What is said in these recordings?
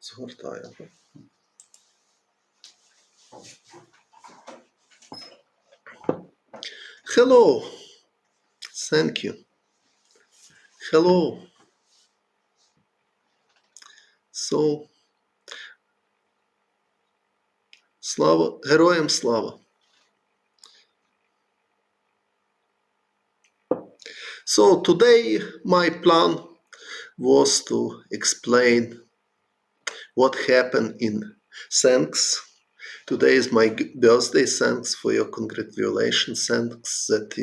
Згортаю. Hello. Thank you. Hello. So, слава, героям слава. So today my plan was to explain what happened in Thanks. Today is my birthday. Thanks for your congratulations. Thanks that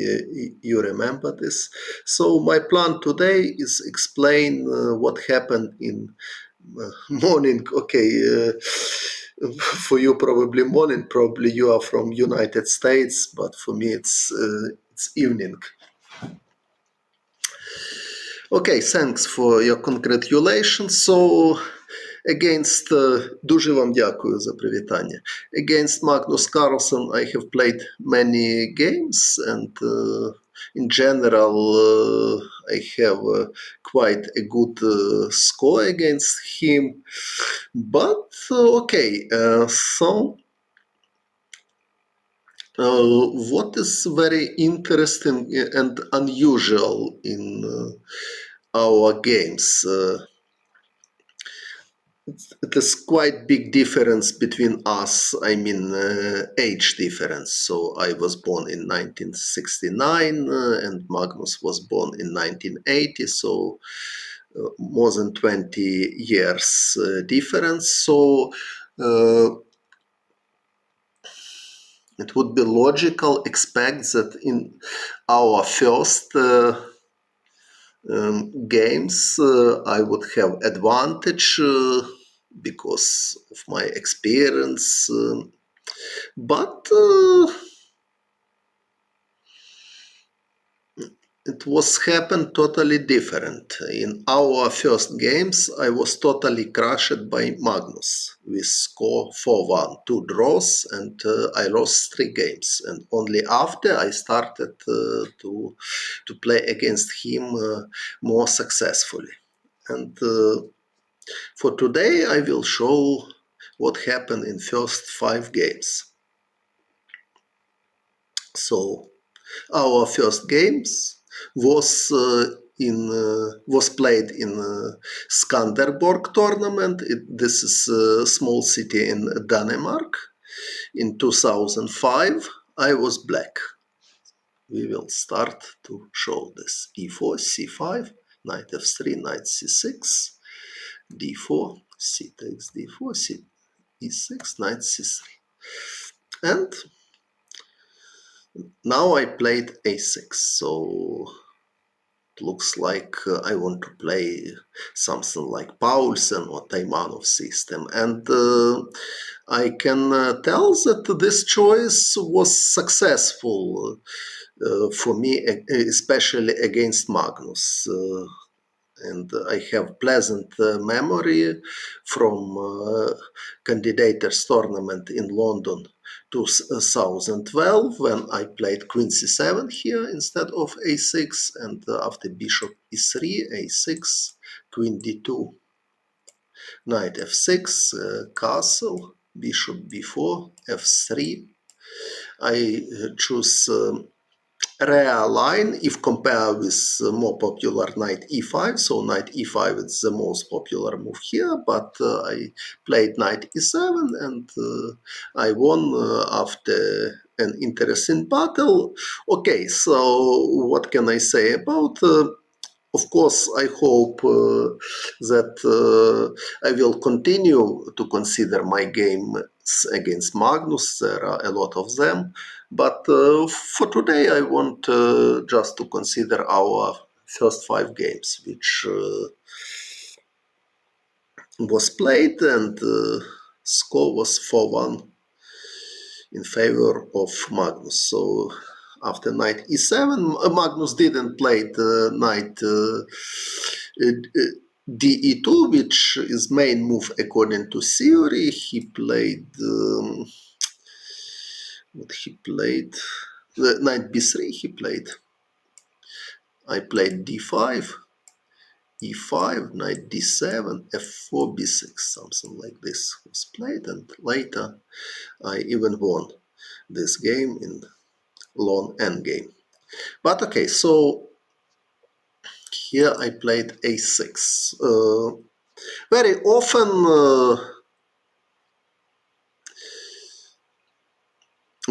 you remember this. So my plan today is explain what happened in morning. Okay, for you probably morning. Probably you are from United States, but for me it's evening. Okay, thanks for your congratulations. So, against, дуже вам дякую за привітання. Against Magnus Carlsen, I have played many games, and in general, I have quite a good score against him. But, okay, so what is very interesting and unusual in our games? It is quite big difference between us. I mean, age difference. So I was born in 1969, and Magnus was born in 1980. So more than 20 years difference. So it would be logical expect that in our first games I would have advantage because of my experience, but it was happened totally different. In our first games, I was totally crushed by Magnus with score 4-1, 2 draws, and I lost 3 games. And only after I started to play against him more successfully. And for today, I will show what happened in first 5 games. So, our first games was played in Skanderborg tournament. This is a small city in Denmark. In 2005, I was black. We will start to show this. E4, C5, knight f3, knight c6, d4, c takes d4, c e6, knight c3. And now I played a6. So looks like I want to play something like Paulsen or Taimanov system, and I can tell that this choice was successful for me, especially against Magnus. And I have pleasant memory from candidates tournament in London 2012 when I played Queen c7 here instead of a6, and after bishop e3, a6, Queen d2, knight f6, castle, bishop b4, f3. I choose rare line if compared with more popular knight e5. So knight e5 is the most popular move here, but I played knight e7 and I won after an interesting battle. Okay, so what can I say about of course, I hope that I will continue to consider my games against Magnus. There are a lot of them. But for today, I want just to consider our first 5 games, which was played, and score was 4-1 in favor of Magnus. So after knight e7, Magnus didn't play the knight de2, which is main move according to theory. He played what he played, knight b3 he played. I played d5, e5, knight d7, f4, b6, something like this was played, and later I even won this game in long endgame. But okay, so here I played a6. Very often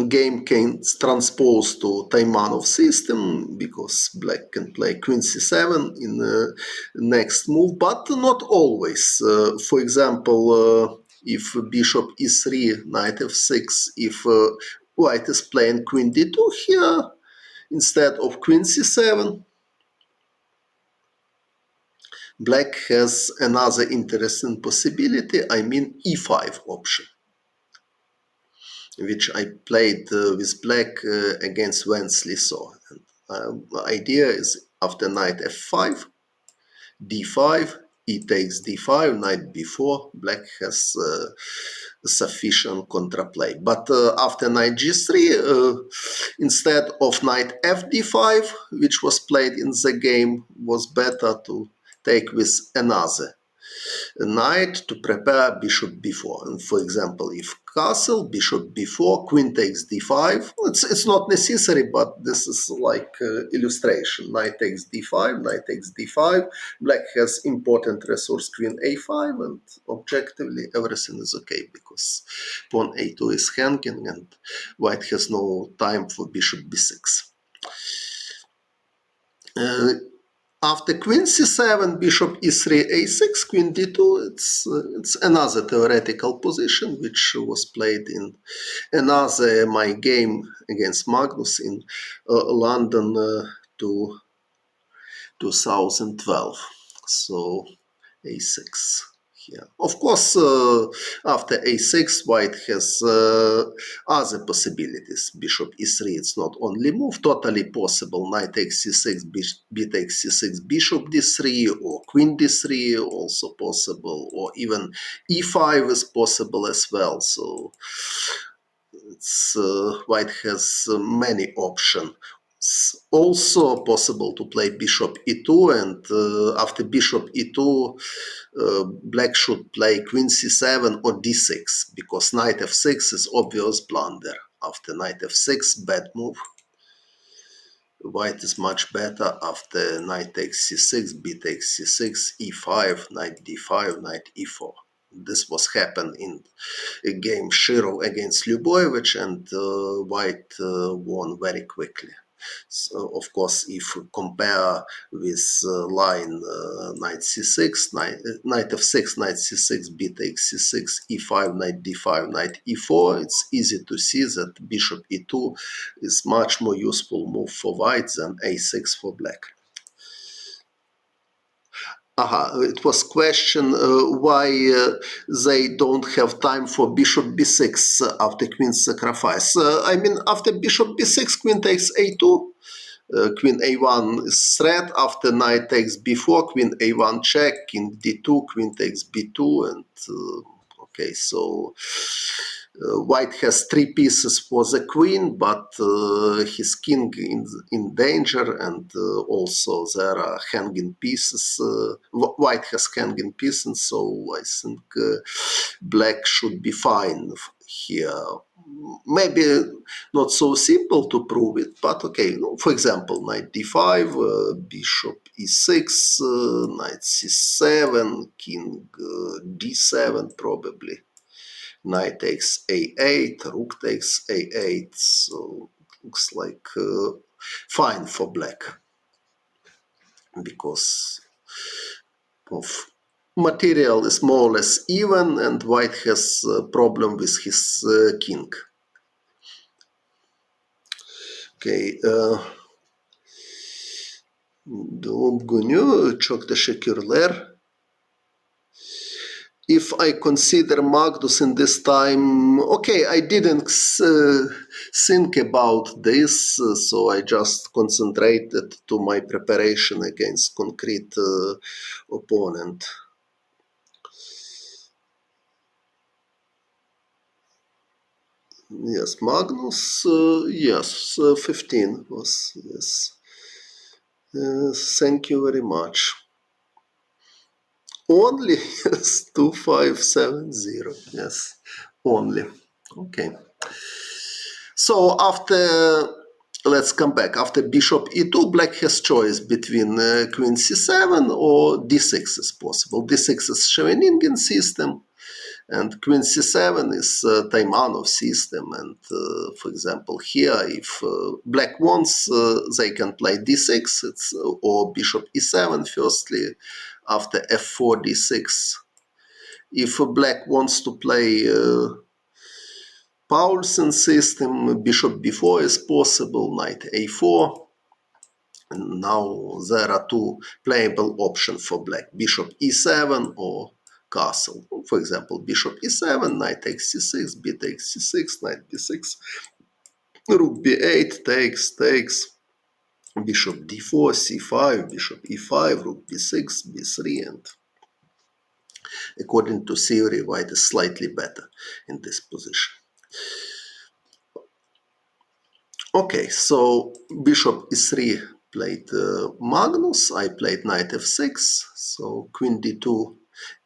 game can transpose to Taimanov system because black can play queen c7 in the next move, but not always. For example, if bishop e3, knight f6, if white is playing queen d2 here instead of queen c7, black has another interesting possibility, I mean e5 option, which I played with black against Wensley. And the idea is after knight f5, d5, e takes d5, knight b4, black has sufficient contraplay. But after knight g3, instead of knight fd5, which was played in the game, was better to take with another knight to prepare bishop b4. And for example, if castle, bishop b4, queen takes d5, it's not necessary, but this is like illustration. Knight takes d5, knight takes d5, black has important resource queen a5, and objectively everything is okay because pawn a2 is hanging and white has no time for bishop b6. Uh, After queen c7, bishop e3, a6, queen d2, it's another theoretical position which was played in another my game against Magnus in London 2012. So a6 here. Of course, after a6, white has other possibilities. Bishop e3, it's not only move, totally possible. Knight takes c6, b takes c6, bishop d3, or queen d3, also possible, or even e5 is possible as well. So it's white has many options. Also possible to play bishop e2, and after bishop e2, black should play queen c7 or d6 because knight f6 is obvious blunder. After knight f6, bad move. White is much better after knight takes c6, b takes c6, e5, knight d5, knight e4. This was happened in a game Shirov against Lyuboyevich, and white won very quickly. So, of course, if we compare with line knight c6, knight f6, knight c6, b takes c6, e5, knight d5, knight e4, it's easy to see that bishop e2 is much more useful move for white than a6 for black. It was question why they don't have time for bishop b6 after queen sacrifice. I mean, after bishop b6, queen takes a2, queen a1 is threat. After knight takes b4, queen a1 check, king d2, queen takes b2, and okay, so white has three pieces for the queen, but his king in danger, and also there are hanging pieces. White has hanging pieces, so I think black should be fine here. Maybe not so simple to prove it, but okay. For example, knight d5, bishop e6, knight c7, king d7 probably. Knight takes a8, rook takes a8, so looks like fine for black because of material is more or less even, and white has a problem with his king. Okay, çok teşekkürler. If I consider Magnus in this time, okay, I didn't think about this, so I just concentrated to my preparation against concrete opponent. Yes, Magnus, yes, 15 was, yes. Thank you very much. Only yes, 2570. Yes, only. Okay. So after, let's come back. After bishop e2, black has choice between queen c7 or d6 is possible. D6 is Scheveningen system, and queen c7 is Taimanov system. And for example, here, if black wants, they can play d6, or bishop e7 firstly, after f4, d6. If black wants to play Paulsen system, bishop b4 is possible, knight a4. And now there are two playable options for black, bishop e7 or castle. For example, bishop e7, knight takes c6, b takes c6, knight b6, rook b8, takes, bishop d4, c5, bishop e5, rook b6, b3, and according to theory, white is slightly better in this position. Okay, so bishop e3 played Magnus, I played knight f6, so queen d2,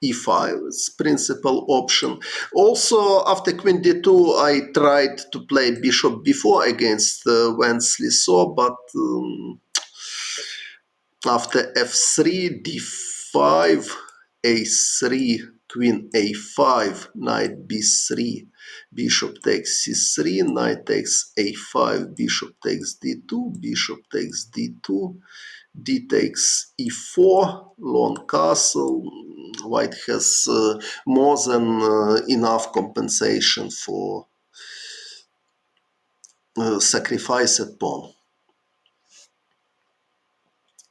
e5 is principal option. Also, after queen d2, I tried to play bishop b4 against Wensley So, but after f3, d5, a3, queen a5, knight b3, bishop takes c3, knight takes a5, bishop takes d2, bishop takes d2, d takes e4, long castle. White has more than enough compensation for sacrificed pawn.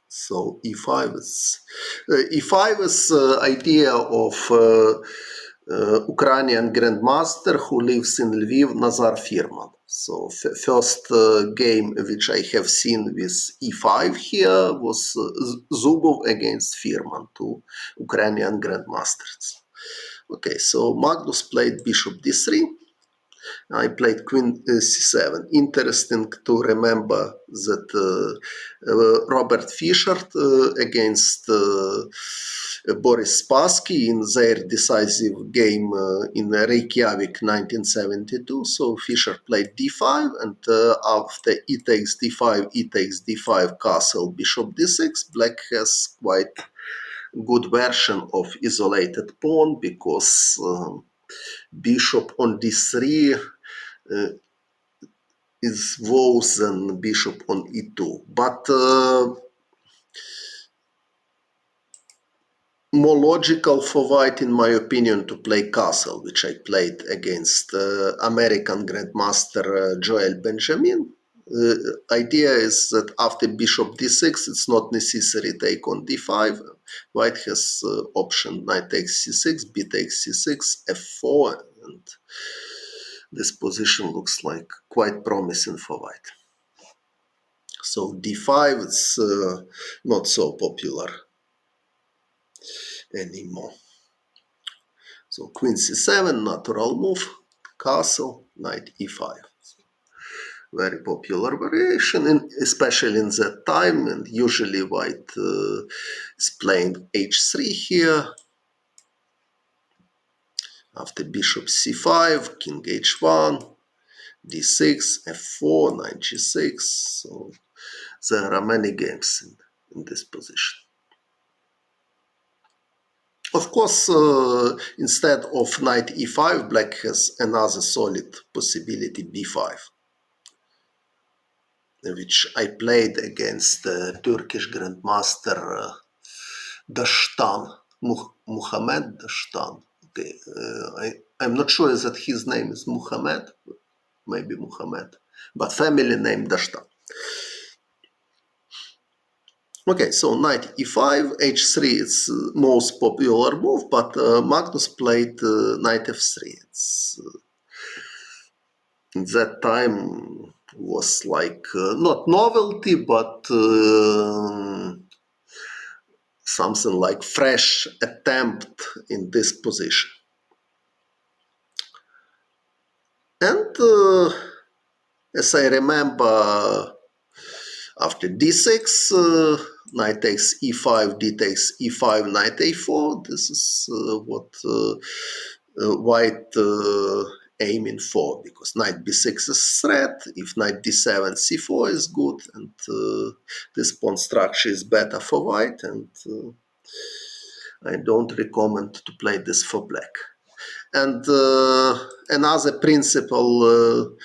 So e5 is idea of Ukrainian grandmaster who lives in Lviv, Nazar Firman. So first game which I have seen with e5 here was Zubov against Firman, two Ukrainian grandmasters. Okay, so Magnus played bishop d3. I played queen c7. Interesting to remember that Robert Fischer against Boris Spassky in their decisive game in Reykjavik 1972. So Fischer played d5, and after e takes d5, castle, bishop d6, black has quite good version of isolated pawn because bishop on d3 is worse than bishop on e2. But more logical for white, in my opinion, to play castle, which I played against American grandmaster Joel Benjamin. Idea is that after bishop d6, it's not necessary take on d5. White has option knight takes c6, b takes c6, f4, and this position looks like quite promising for white. So d5 is not so popular anymore. So queen c7, natural move, castle, knight e5. Very popular variation, especially in that time, and usually white is playing h3 here. After bishop c5, king h1, d6, f4, knight g6. So there are many games in this position. Of course, instead of knight e5, black has another solid possibility, b5, which I played against Turkish grandmaster Dashtan, Muhammad Dashtan. Okay, I'm not sure that his name is Muhammad, maybe Muhammad, but family name Dashtan. Okay, so knight e5, h3 is most popular move, but Magnus played knight f3. It's that time was like not novelty, but something like fresh attempt in this position. And as I remember, after d6, knight takes e5, d takes e5, knight a4. This is what white aiming for, because knight b6 is threat. If knight d7, c4 is good, and this pawn structure is better for white, and I don't recommend to play this for black. And another principal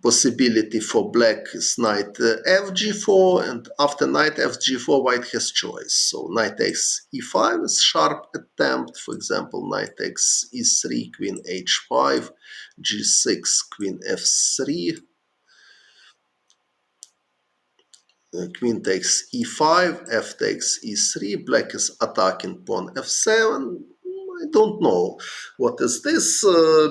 possibility for black is knight fg4, and after knight fg4 white has choice. So knight takes e5 is sharp attempt. For example, knight takes e3, queen h5, g6, queen f3, queen takes e5, f takes e3, black is attacking pawn f7. I don't know what is this,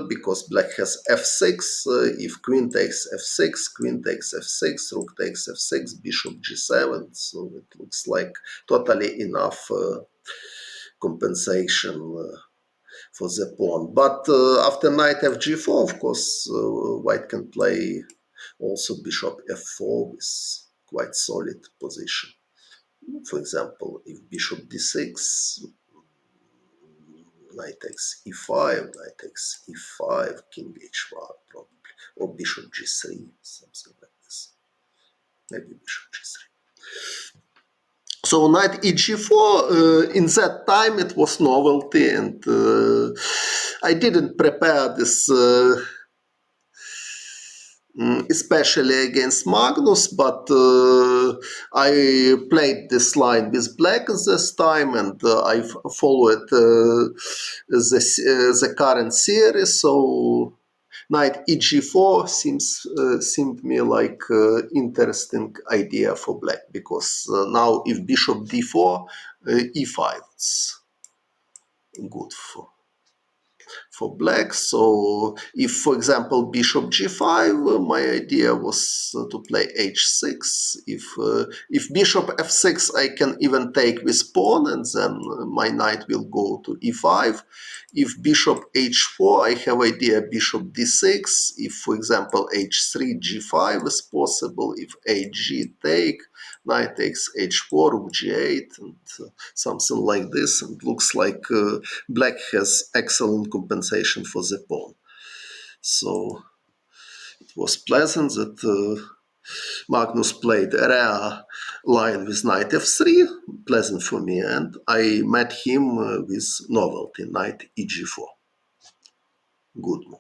because black has f6. If queen takes f6, queen takes f6, rook takes f6, bishop g7. So it looks like totally enough compensation for the pawn. But after knight fg4, of course, white can play also bishop f4 with quite solid position. For example, if bishop d6, knight takes e5, knight takes e5, king h1 probably, or bishop g3, something like this. Maybe bishop g3. So knight eg4, in that time it was novelty, and I didn't prepare this especially against Magnus, but I played this line with black this time, and I followed the current series. So knight eg4 seemed me like interesting idea for black, because now if bishop d4, e5 is good for black. So if, for example, bishop g5, my idea was to play h6. If bishop f6, I can even take with pawn, and then my knight will go to e5. If bishop h4, I have idea bishop d6. If, for example, h3, g5 is possible. If hg take, knight takes h4, rook g8, and something like this. And looks like black has excellent compensation for the pawn. So it was pleasant that Magnus played a rare line with knight f3, pleasant for me, and I met him with novelty, knight eg4. Good move.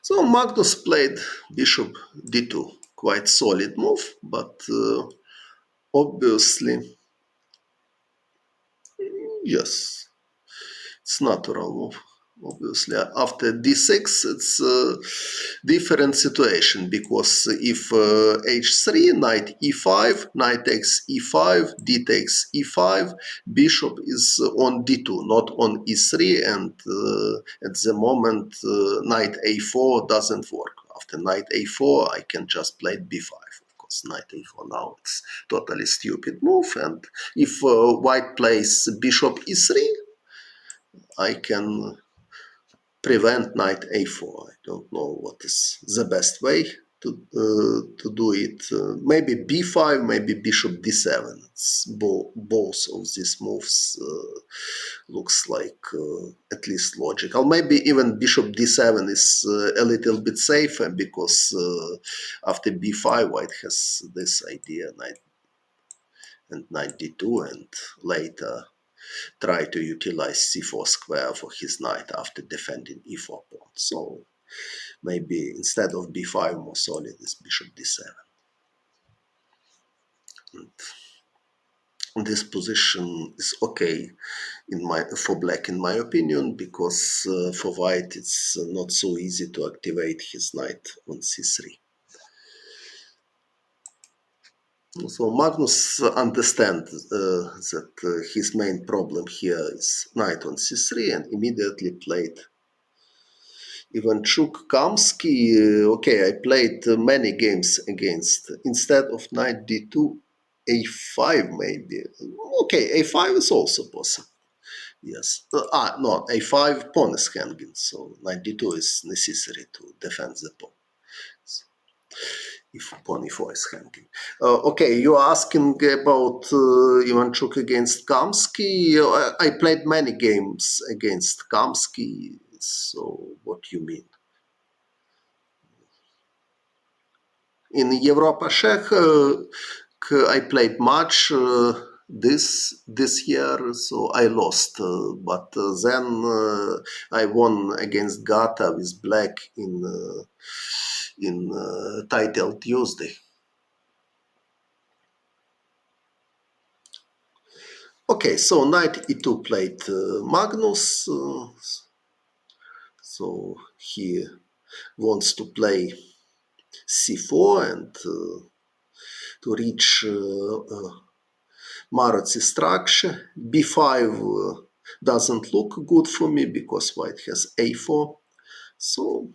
So Magnus played bishop d2, quite solid move, but obviously, yes, it's natural move. Obviously, after d6, it's a different situation, because if h3, knight e5, knight takes e5, d takes e5, bishop is on d2, not on e3, and at the moment knight a4 doesn't work. After knight a4, I can just play b5. Of course, knight a4 now it's totally stupid move, and if white plays bishop e3, I can prevent knight a4. I don't know what is the best way to do it. Maybe b5, maybe bishop d7. It's both of these moves looks like at least logical. Maybe even bishop d7 is a little bit safer, because after b5 white has this idea, knight and knight d2, and later try to utilize c4 square for his knight after defending e4 pawn. So maybe instead of b5, more solid is bishop d7. And this position is okay for black, in my opinion, because for white it's not so easy to activate his knight on c3. So Magnus understands that his main problem here is knight on c3, and immediately played Ivanchuk Kamsky, okay, I played many games against. Instead of knight d2, a5 maybe. Okay, a5 is also possible. Yes. No, a5 pawn is hanging, so knight d2 is necessary to defend the pawn. If pawn e4 is hanging. Okay, you're asking about Ivanchuk against Kamsky. I played many games against Kamsky, so what you mean? In Europa Czech, I played much this year, so I lost. But then I won against Gata with black in title Tuesday. Okay, so knight e2 played Magnus. So he wants to play c4 and to reach Maratsi structure. b5 doesn't look good for me because white has a4. So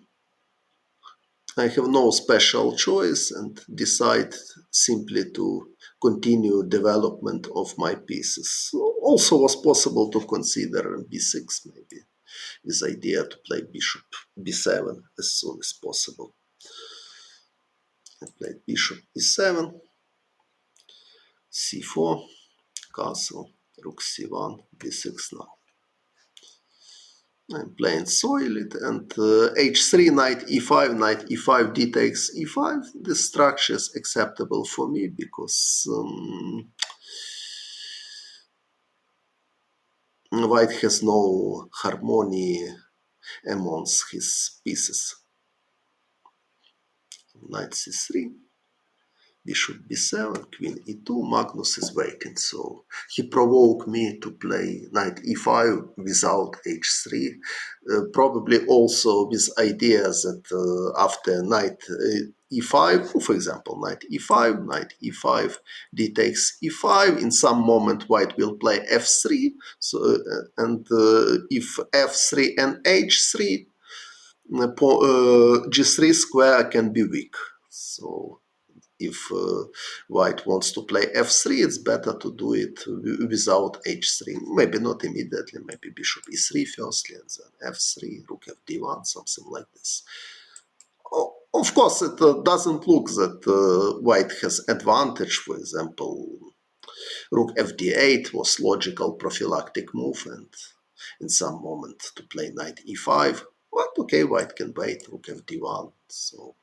I have no special choice and decide simply to continue development of my pieces. Also was possible to consider b6 maybe, with idea to play bishop b7 as soon as possible. I played bishop e7, c4, castle, rook c1, b6 now. I'm playing solid and h3, knight e5, knight e5, d takes e5. This structure is acceptable for me because white has no harmony amongst his pieces. Knight c3, bishop b7, queen e2, Magnus is vacant, so he provoked me to play knight e5 without h3, probably also with idea that after knight e5, for example, knight e5, d takes e5, in some moment white will play f3, so and if f3 and h3, g3 square can be weak, so if white wants to play f3, it's better to do it without h3. Maybe not immediately, maybe bishop e3 firstly, and then f3, rook fd1, something like this. Of course, it doesn't look that white has advantage. For example, rook fd8 was logical prophylactic move, and in some moment to play knight e5. But okay, white can wait, rook fd1, so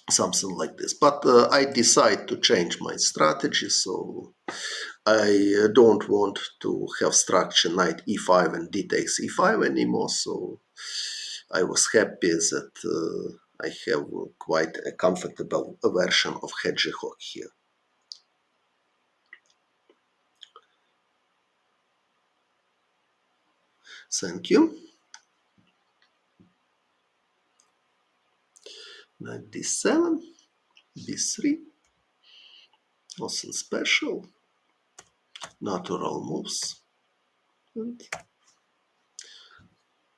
something like this. But I decide to change my strategy, so I don't want to have structure knight e5 and d takes e5 anymore, so I was happy that I have quite a comfortable version of hedgehog here. Thank you. Knight d7, b3, nothing special, natural moves. And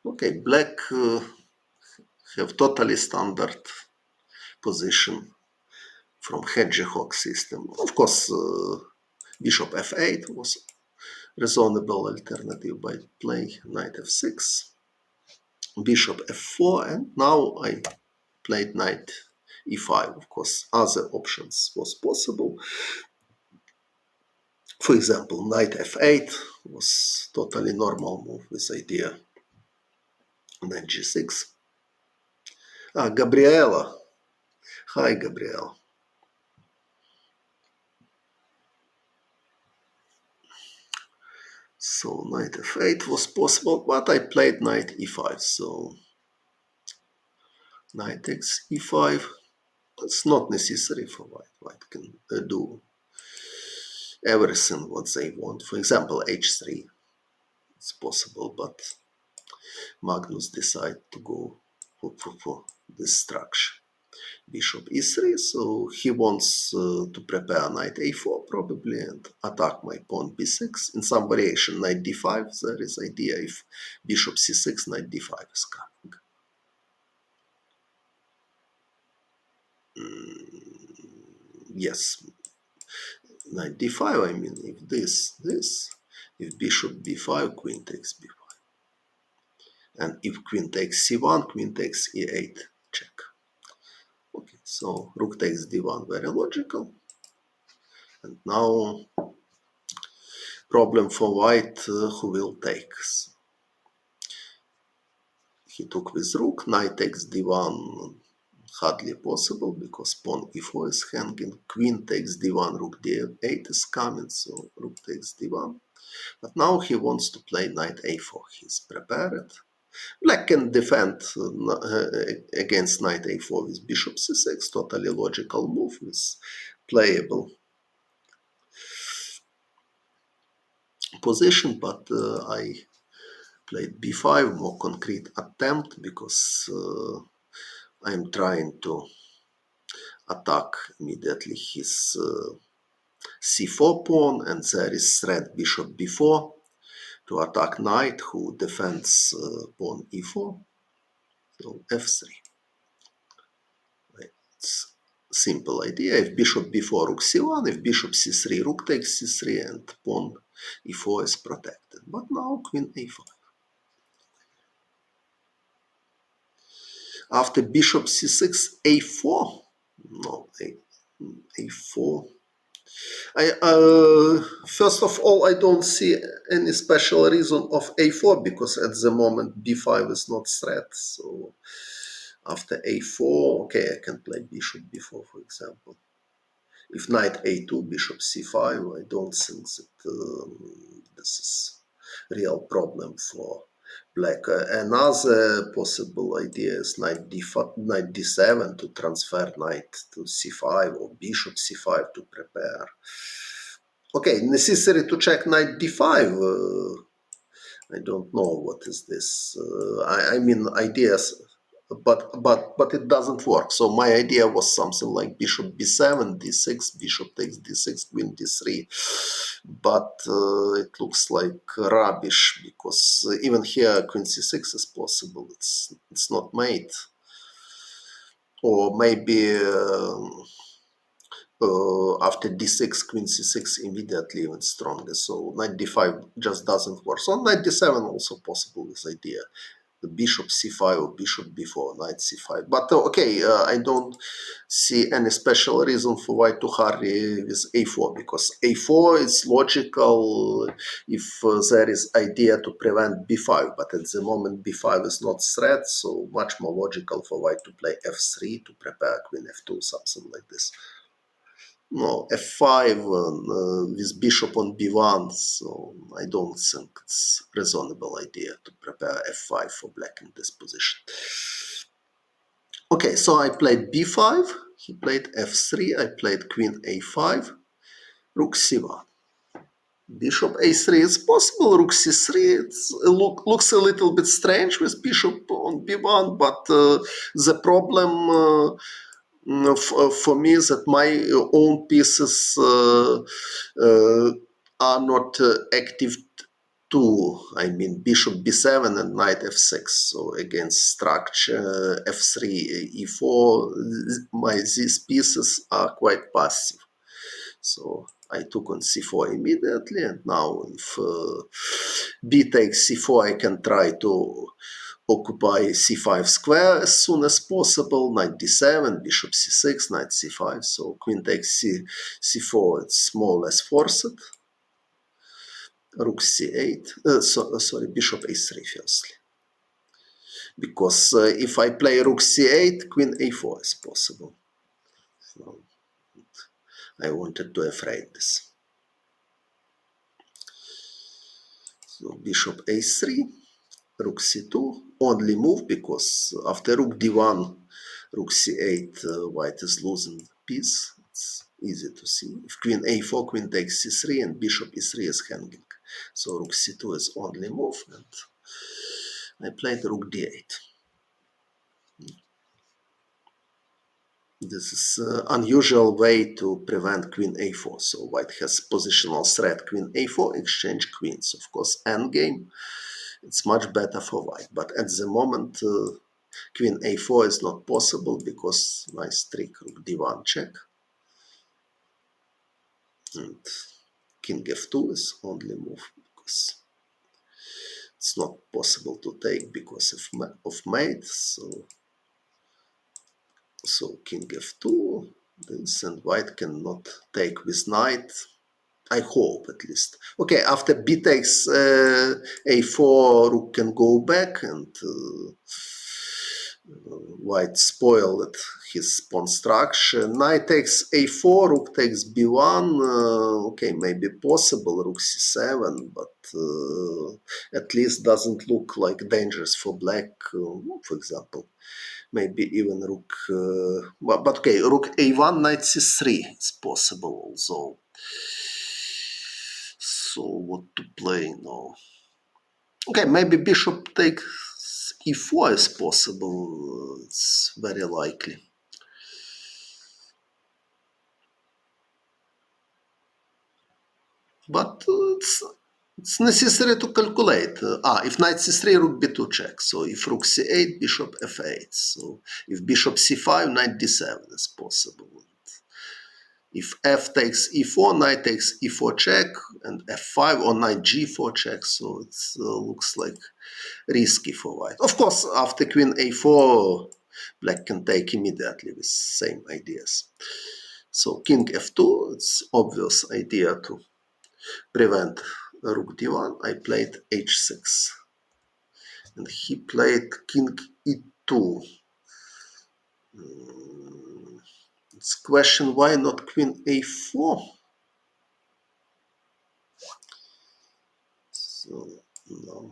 okay, black have totally standard position from hedgehog system. Of course, bishop f8 was reasonable alternative by playing knight f6, bishop f4, and now I played knight e5. Of course, other options was possible. For example, knight f8 was totally normal move with idea knight g6. Gabriela. Hi, Gabriela. So knight f8 was possible, but I played knight e5. So knight takes e5. It's not necessary for white. White can do everything what they want. For example, h3. It's possible, but Magnus decided to go for this structure. bishop e3, so he wants to prepare knight a4 probably and attack my pawn b6. In some variation, knight d5, there is idea if bishop c6, knight d5 is coming. Yes, knight d5, I mean, if if bishop b5, queen takes b5. And if queen takes c1, queen takes e8, check. Okay, so rook takes d1, very logical. And now problem for white, who will take. He took with rook, knight takes d1, hardly possible because pawn e4 is hanging. Queen takes d1, rook d8 is coming, so rook takes d1. But now he wants to play knight a4. He's prepared. Black can defend against knight a4 with bishop c6, totally logical move with playable position, but I played b5, more concrete attempt, because I'm trying to attack immediately his c4 pawn, and there is threat bishop b4 to attack knight who defends pawn e4, so f3. It's simple idea. If bishop b4, rook c1, if bishop c3, rook takes c3, and pawn e4 is protected. But now queen a5. After bishop c6, a4. No, a4. First of all, I don't see any special reason of a4 because at the moment b5 is not threat. So after a4, okay, I can play bishop b4, for example. If knight a2, bishop c5, I don't think that this is real problem for black. Another possible idea is knight d7 to transfer knight to c5 or bishop c5 to prepare. Okay, necessary to check knight d5. I don't know what is this. I mean ideas, but it doesn't work. So my idea was something like bishop b7, d6, bishop takes d6, queen d3. But it looks like rubbish because even here queen c6 is possible. It's not mate. Or maybe after d6, queen c6 immediately even stronger. So knight d5 just doesn't work. So knight d7 also possible this idea. The bishop c5 or bishop b4, knight c5. But okay, I don't see any special reason for white to hurry with a4 because a4 is logical if there is idea to prevent b5. But at the moment b5 is not threat, so much more logical for white to play f3 to prepare queen f2, something like this. No, f5 with bishop on b1, so I don't think it's reasonable idea to prepare f5 for black in this position. Okay, so I played b5, he played f3, I played queen a5, rook c1. Bishop a3 is possible, rook c3 looks a little bit strange with bishop on b1, but the problem for me that my own pieces are not active too. I mean bishop b7 and knight f6. So against structure f3, e4, these pieces are quite passive. So I took on c4 immediately, and now if b takes c4, I can try to occupy c5 square as soon as possible. Knight d7, bishop c6, knight c5. So queen takes c4, it's more or less forced. Rook c8, sorry, bishop a3 firstly. Because if I play rook c8, queen a4 is possible. So I wanted to afraid this. So bishop a3, rook c2, only move because after rook d1, rook c8, white is losing piece. It's easy to see. If queen a4, queen takes c3, and bishop e3 is hanging. So rook c2 is only move, and I played rook d8. This is an unusual way to prevent queen a4. So white has positional threat queen a4, exchange queens. Of course, endgame, it's much better for white. But at the moment, queen a4 is not possible because nice trick, rook d1 check. And king f2 is only move because it's not possible to take because of mate. So king f2, this, and white cannot take with knight. I hope at least. Okay, after b takes a4, rook can go back, and white spoiled his pawn structure. Knight takes a4, rook takes b1. Okay, maybe possible, rook c7, but at least doesn't look like dangerous for black, for example. Maybe even rook, but okay, rook a1, knight c3 is possible also. So what to play now? Okay, maybe bishop takes e4 is possible. It's very likely. But it's necessary to calculate. If knight c3, rook b2 check. So if rook c8, bishop f8. So if bishop c5, knight d7 is possible. If f takes e4, knight takes e4 check, and f5 or knight g4 check. So it looks like risky for white. Of course, after queen a4, black can take immediately with same ideas. So king f2, it's obvious idea to prevent rook d1. I played h6. And he played king e2. It's question why not queen a4. So now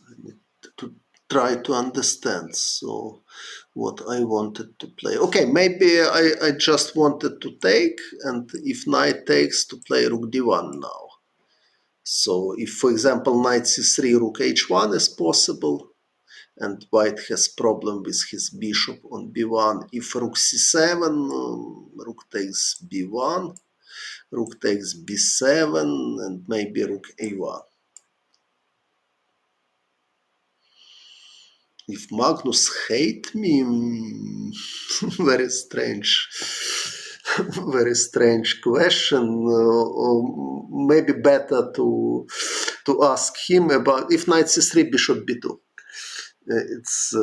I need to try to understand. So what I wanted to play. Okay, maybe I just wanted to take, and if knight takes, to play rook d1 now. So if, for example, knight c3, rook h1 is possible, and white has problem with his bishop on b1. If rook c7, rook takes b1, rook takes b7, and maybe rook a1. If Magnus hate me, very strange, very strange question. Maybe better to ask him about if knight c3, bishop b2. It's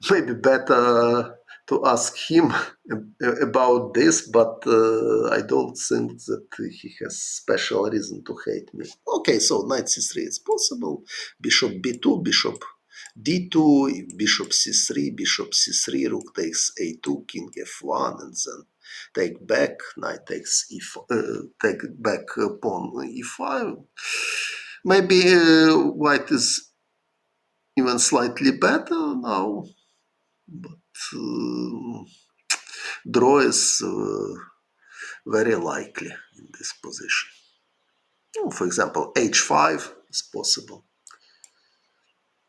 maybe better to ask him about this, but I don't think that he has special reason to hate me. Okay, so knight c3 is possible, bishop b2, bishop d2, bishop c3, bishop c3, rook takes a2, king f1, and then take back, knight takes e4, take back pawn e5. Maybe white is even slightly better now, but draw is very likely in this position. For example, h5 is possible.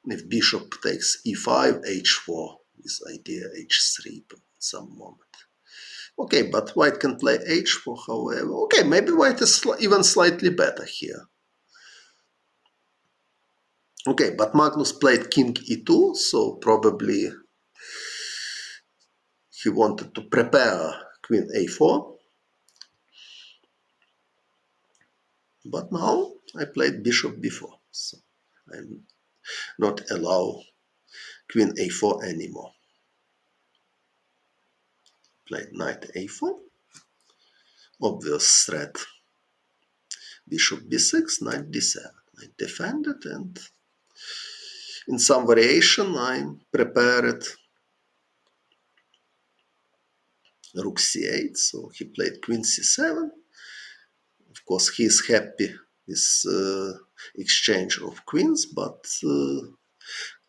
If bishop takes e5, h4 is idea h3 at some moment. Okay, but white can play h4, however. Okay, maybe white is even slightly better here. Okay, but Magnus played king e2, so probably he wanted to prepare queen a4. But now I played bishop b4, so I'm not allow queen a4 anymore. Played knight a4, obvious threat. Bishop b6, knight d7. I defended, and in some variation I prepared rook c8, so he played queen c7. Of course, he is happy with exchange of queens, but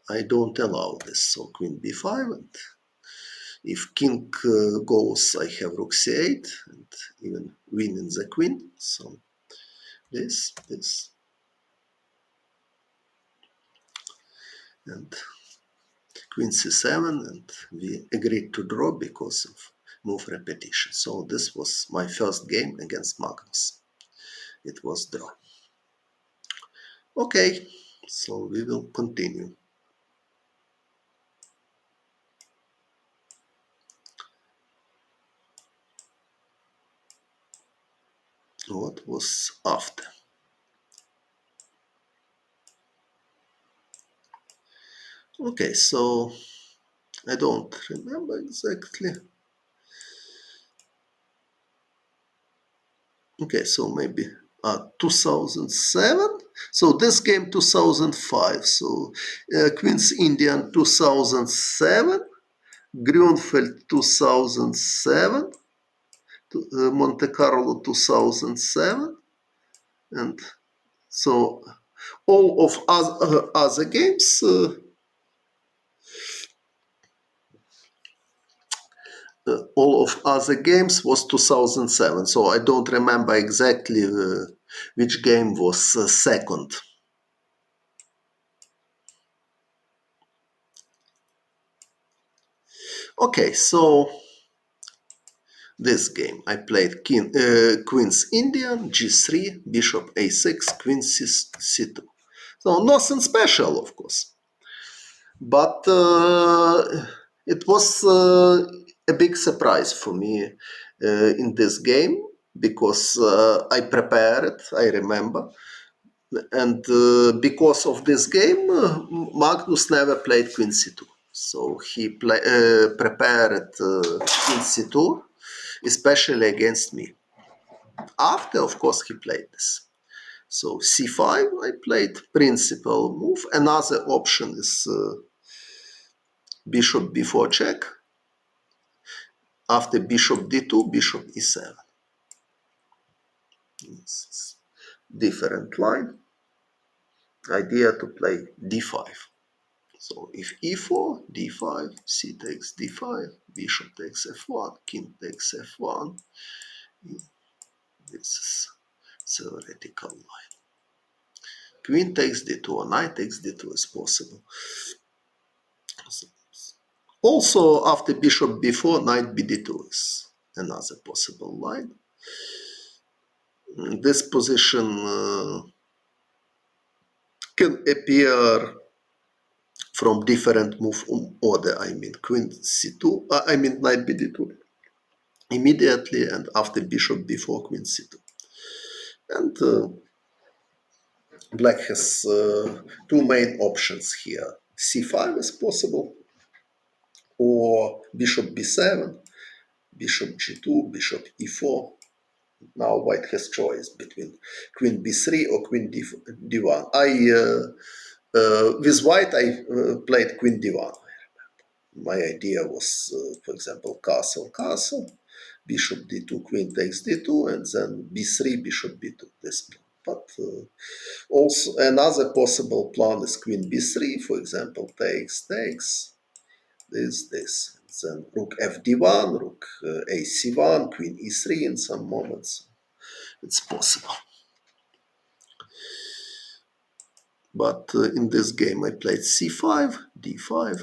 I don't allow this. So queen b5, and if king goes, I have rook c8, and even winning the queen. So this, and queen c7, and we agreed to draw because of move repetition. So this was my first game against Magnus. It was draw. Okay, so we will continue. What was after? Okay, so I don't remember exactly. Okay, so maybe 2007. So this game 2005. So Queen's Indian 2007, Grünfeld 2007, Monte Carlo 2007, and so all of other games. All of other games was 2007, so I don't remember exactly which game was second. Okay, so this game I played Queen's Indian, G3, Bishop A6, Queen C2. So nothing special, of course, but it was a big surprise for me in this game because I prepared, I remember, and because of this game, Magnus never played Queen C2. So he prepared Queen C2, especially against me. After, of course, he played this. So C5, I played principal move. Another option is bishop b4 check. After bishop d2, bishop e7. It's different line. Idea to play d5. So if e4, d5, c takes d5, bishop takes f1, king takes f1, this is theoretical line. Queen takes d2 or knight takes d2 is possible. Also, after bishop b4, knight bd2 is another possible line. This position can appear from different move order. I mean, queen c2, I mean, knight bd2 immediately, and after bishop b4, queen c2. And black has two main options here. c5 is possible, or bishop b7, bishop g2, bishop e4. Now white has choice between queen b3 or queen d1. With white, I played queen d1. My idea was, for example, castle, castle, bishop d2, queen takes d2, and then b3, bishop b2. This plan. But also another possible plan is queen b3, for example, takes, this. Then rook fd1, rook ac1, queen e3 in some moments. It's possible. But in this game I played c5, d5,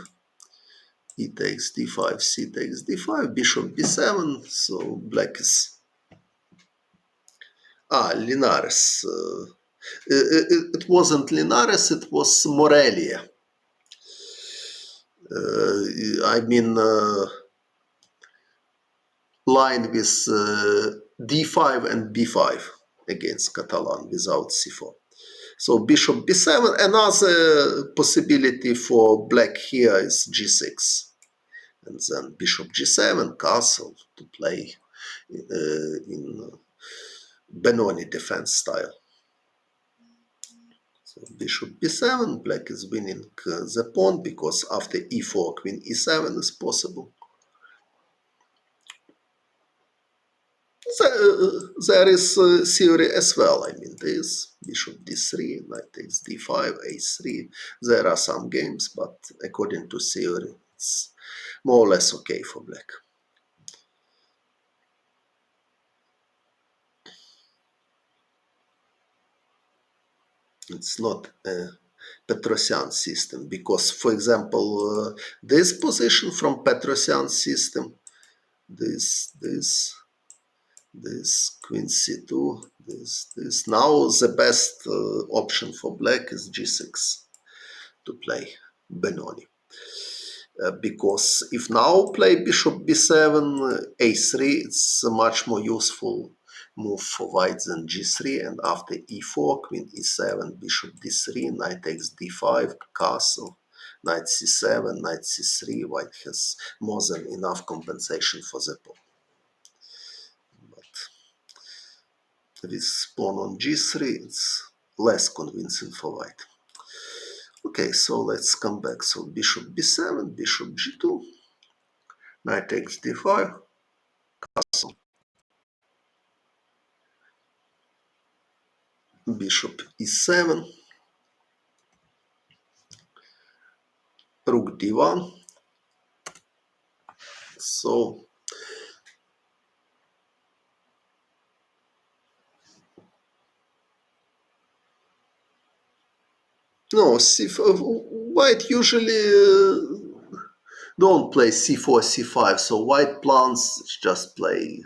e takes d5, c takes d5, bishop b7, so black is... Linares. It wasn't Linares, it was Morelia. I mean, line with d5 and b5 against Catalan without c4. So bishop b7. Another possibility for black here is g6. And then bishop g7, castle to play in Benoni defense style. So bishop b7, black is winning the pawn because after e4, queen e7 is possible. There is theory as well. I mean, this bishop d3, knight takes d5, a3. There are some games, but according to theory, it's more or less okay for black. It's not Petrosian system, because, for example, this position from Petrosian system, this queen c2, this. Now the best option for black is g6 to play Benoni. Because if now play bishop b7, a3, it's a much more useful move for white than g3, and after e4, queen e7, bishop d3, knight takes d5, castle, knight c7, knight c3, white has more than enough compensation for the pawn. But with pawn on g3, it's less convincing for white. Okay, so let's come back. So bishop b7, bishop g2, knight takes d5, castle, bishop e7, rook d1. So no, white usually don't play c4, c5. So white plans just play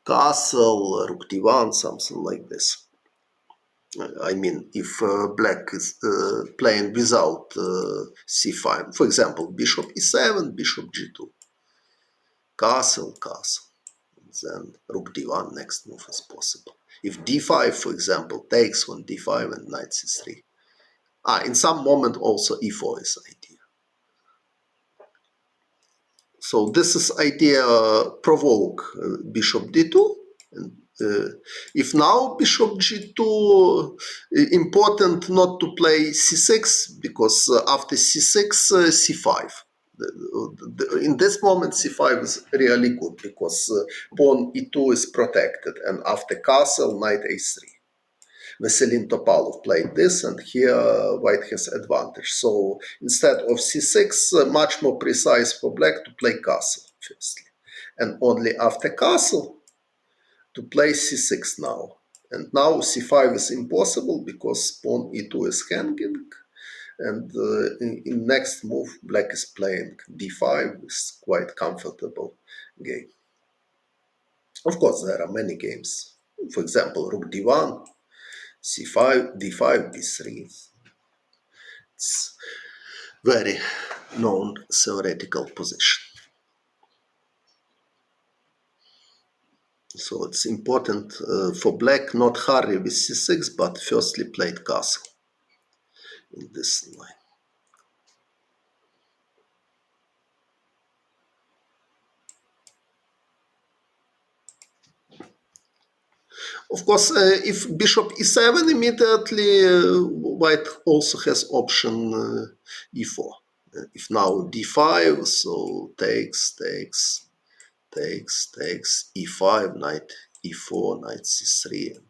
castle, rook d1, something like this. I mean, if black is playing without c5, for example, bishop e7, bishop g2, castle, castle, then rook d1, next move is possible. If d5, for example, takes on d5 and knight c3. In some moment also e4 is idea. So this is idea provoke bishop d2. And if now bishop g2, important not to play c6, because after c6, c5. In this moment c5 is really good, because pawn e2 is protected, and after castle, knight a3. Veselin Topalov played this, and here white has advantage. So instead of c6, much more precise for black to play castle firstly, and only after castle to play c6 now. And now c5 is impossible because pawn e2 is hanging, and in next move black is playing d5 with quite comfortable game. Of course, there are many games. For example, rook d1, c5, d5, b3. It's very known theoretical position. So it's important for black not hurry with c6, but firstly played castle in this line. Of course, if bishop e7 immediately, white also has option e4. If now d5, so takes, e5, knight e4, knight c3, and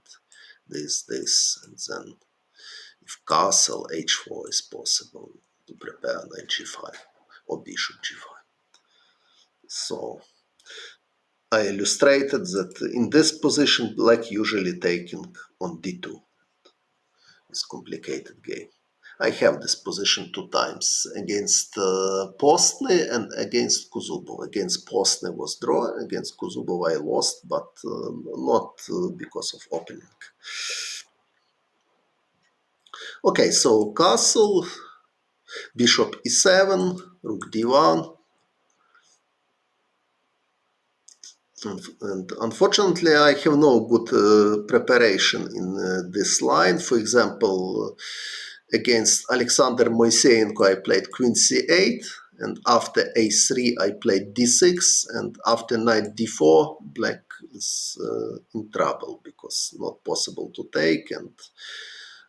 this, and then if castle h4 is possible to prepare knight g5 or bishop g5. So I illustrated that in this position black usually taking on d2. It's a complicated game. I have this position 2 times against Postny and against Kuzubov. Against Postny was draw, against Kuzubov I lost, but not because of opening. Okay, so castle, bishop e7, rook d1, and unfortunately I have no good preparation in this line. For example, against Alexander Moiseyenko I played queen c8, and after a3 I played d6, and after knight d4 black is in trouble because not possible to take, and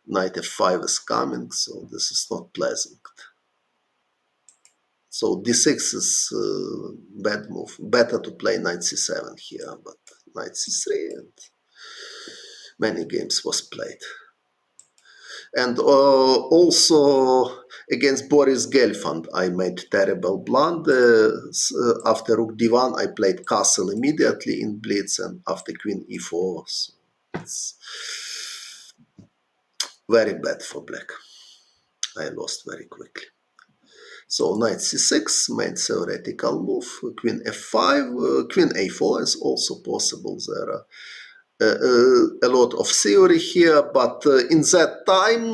knight f5 is coming, so this is not pleasant. So d6 is bad move. Better to play knight c7 here, but knight c3, and many games was played. And also against Boris Gelfand I made terrible blunder. After rook d1 I played castle immediately in blitz, and after queen e4. So Very bad for black. I lost very quickly. So knight c6, main theoretical move, queen f5, queen a4 is also possible. There are a lot of theory here, but in that time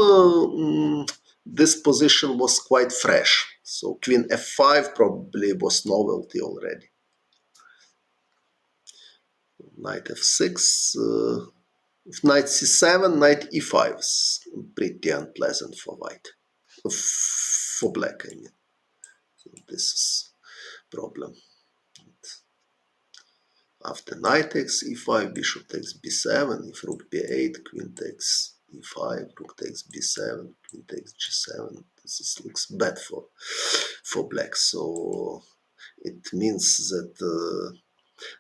this position was quite fresh. So queen f5 probably was novelty already. Knight f6, knight c7, knight e5 is pretty unpleasant for white, for black. I mean, so this is problem. After knight takes e5, bishop takes b7, if rook b8, queen takes e5, rook takes b7, queen takes g7. This looks bad for black. So it means that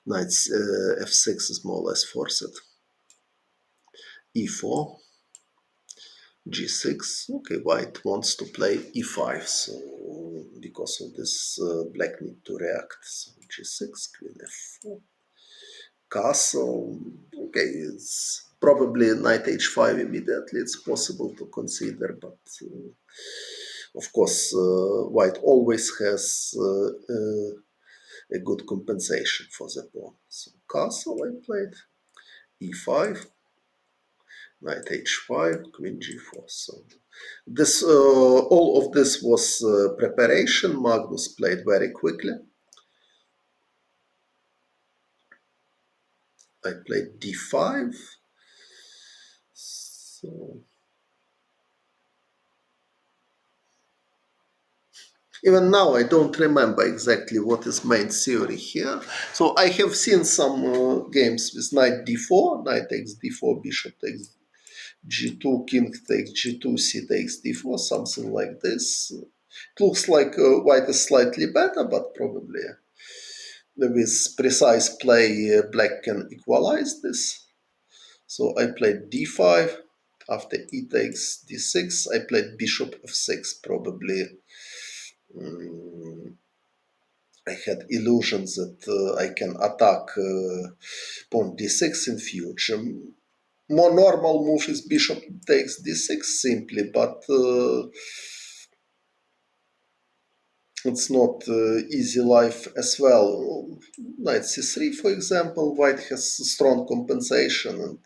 knight f6 is more or less forced. e4, g6. Okay, white wants to play e5. So because of this, black need to react. So g6, queen f4. Castle. Okay, it's probably knight h5 immediately. It's possible to consider, but of course, white always has a good compensation for the pawn. So castle I played, e5, knight h5, queen g4. So this all of this was preparation. Magnus played very quickly. I played d5. So even now, I don't remember exactly what is main theory here. So I have seen some games with knight d4, knight takes d4, bishop takes g2, king takes g2, c takes d4, something like this. It looks like white is slightly better, but probably with precise play, black can equalize this. So I played d5. After e takes d6, I played bishop f6, probably. I had illusions that I can attack pawn d6 in future. More normal move is bishop takes d6 simply, but it's not easy life as well. Knight c3, for example, white has strong compensation and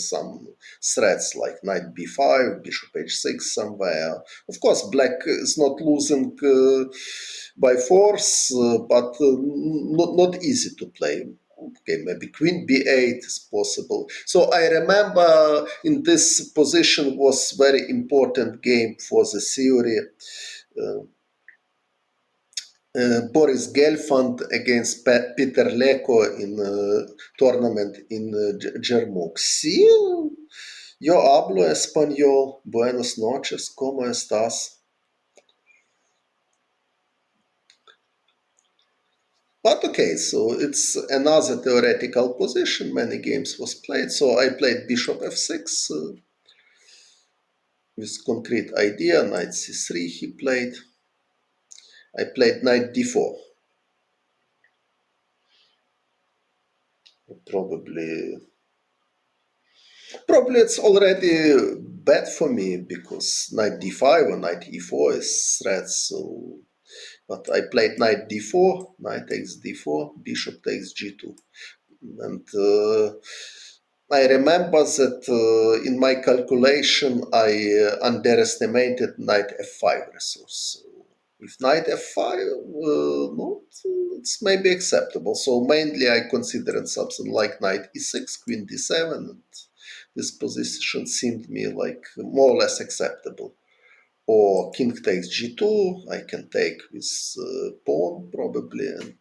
some threats like knight b5, bishop h6 somewhere. Of course, black is not losing by force, but not easy to play. Okay, maybe queen b8 is possible. So I remember in this position was very important game for the theory. Boris Gelfand against Peter Leko in tournament in Jermuk. Sí, yo hablo español. Buenas noches, ¿cómo estás? But okay, so it's another theoretical position. Many games was played. So I played bishop f6 with concrete idea. Knight c3 he played. I played knight d4. Probably it's already bad for me because knight d5 or knight e4 is threats. So, but I played knight d4, knight takes d4, bishop takes g2, and I remember that in my calculation I underestimated knight f5 resource. So if knight f5, no, it's maybe acceptable. So mainly I considered something like knight e6, queen d7, and this position seemed me like more or less acceptable. Or king takes g2, I can take with pawn probably, and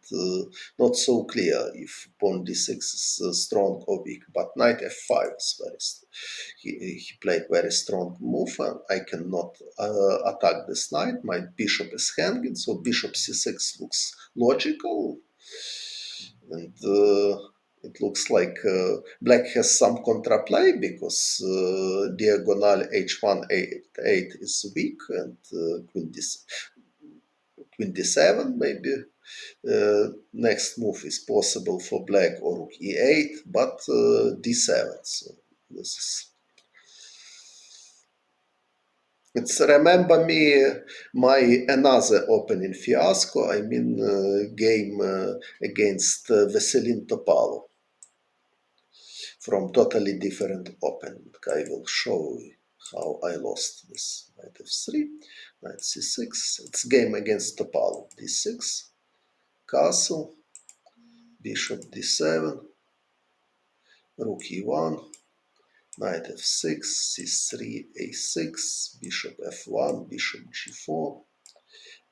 not so clear if pawn d6 is strong or weak. But knight f5 is he played very strong move, and I cannot attack this knight. My bishop is hanging, so bishop c6 looks logical, and it looks like black has some contraplay because diagonal h1 8 is weak, and queen d7 maybe. Next move is possible for black, or rook e8, but d7. So this is It's remember me my another opening fiasco. I mean game against Veselin Topalov from totally different opening. I will show you how I lost this. Knight f3, knight c6. It's game against Topalov. d6, castle, bishop d7, rook e1, knight f6, c3, a6, bishop f1, bishop g4,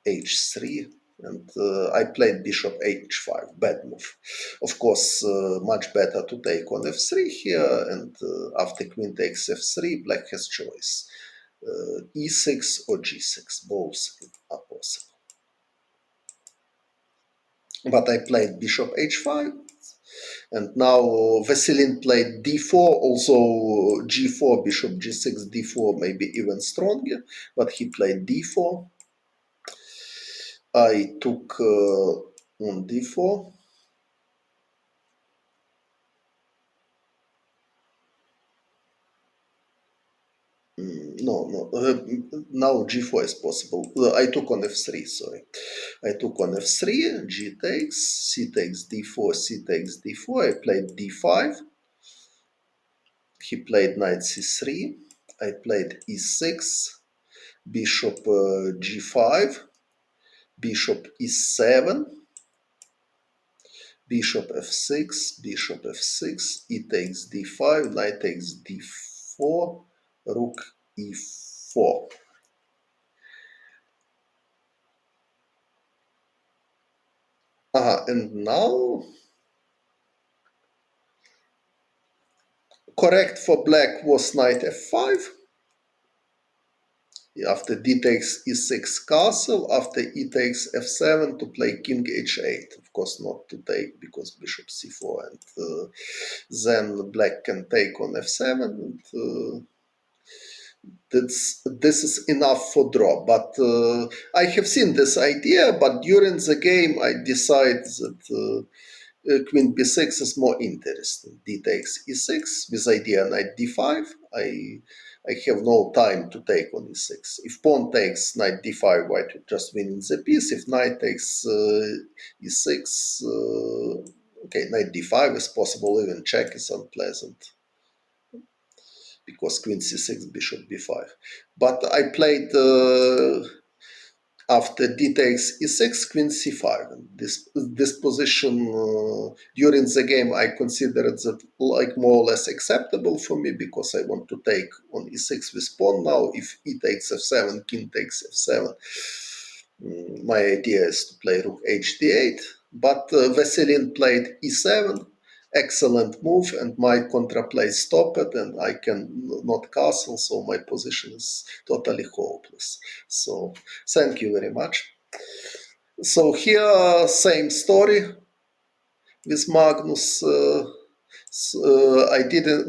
h3, and I played bishop h5, bad move. Of course, much better to take on f3 here, and after queen takes f3, black has choice. E6 or g6, both are possible. But I played bishop h5, and now Veselin played d4, also g4, bishop g6, d4, maybe even stronger, but he played d4. I took on d4. No, now g4 is possible. I took on f3, sorry. I took on f3, g takes, c takes d4, c takes d4. I played d5. He played knight c3. I played e6, bishop g5, bishop e7, bishop f6, bishop f6, e takes d5, knight takes d4, rook e4. And now correct for black was knight f5. After d takes e6 castle, after e takes f7 to play king h8. Of course not to take because bishop c4, and then black can take on f7, and this is enough for draw. But I have seen this idea, but during the game I decide that queen b6 is more interesting. D takes e6 with idea knight d5. I have no time to take on e6. If pawn takes knight d5, white will just winning the piece. If knight takes e6, okay, knight d5 is possible. Even check is unpleasant because queen c6, bishop b5. But I played after d takes e6, queen c5. And this position during the game I considered that like more or less acceptable for me because I want to take on e6 with pawn now. If e takes f7, king takes f7. My idea is to play rook hd8, but Veselin played e7. Excellent move, and my contraplay stopped it, and I can not castle, so my position is totally hopeless. So thank you very much. So here, same story with Magnus. I didn't.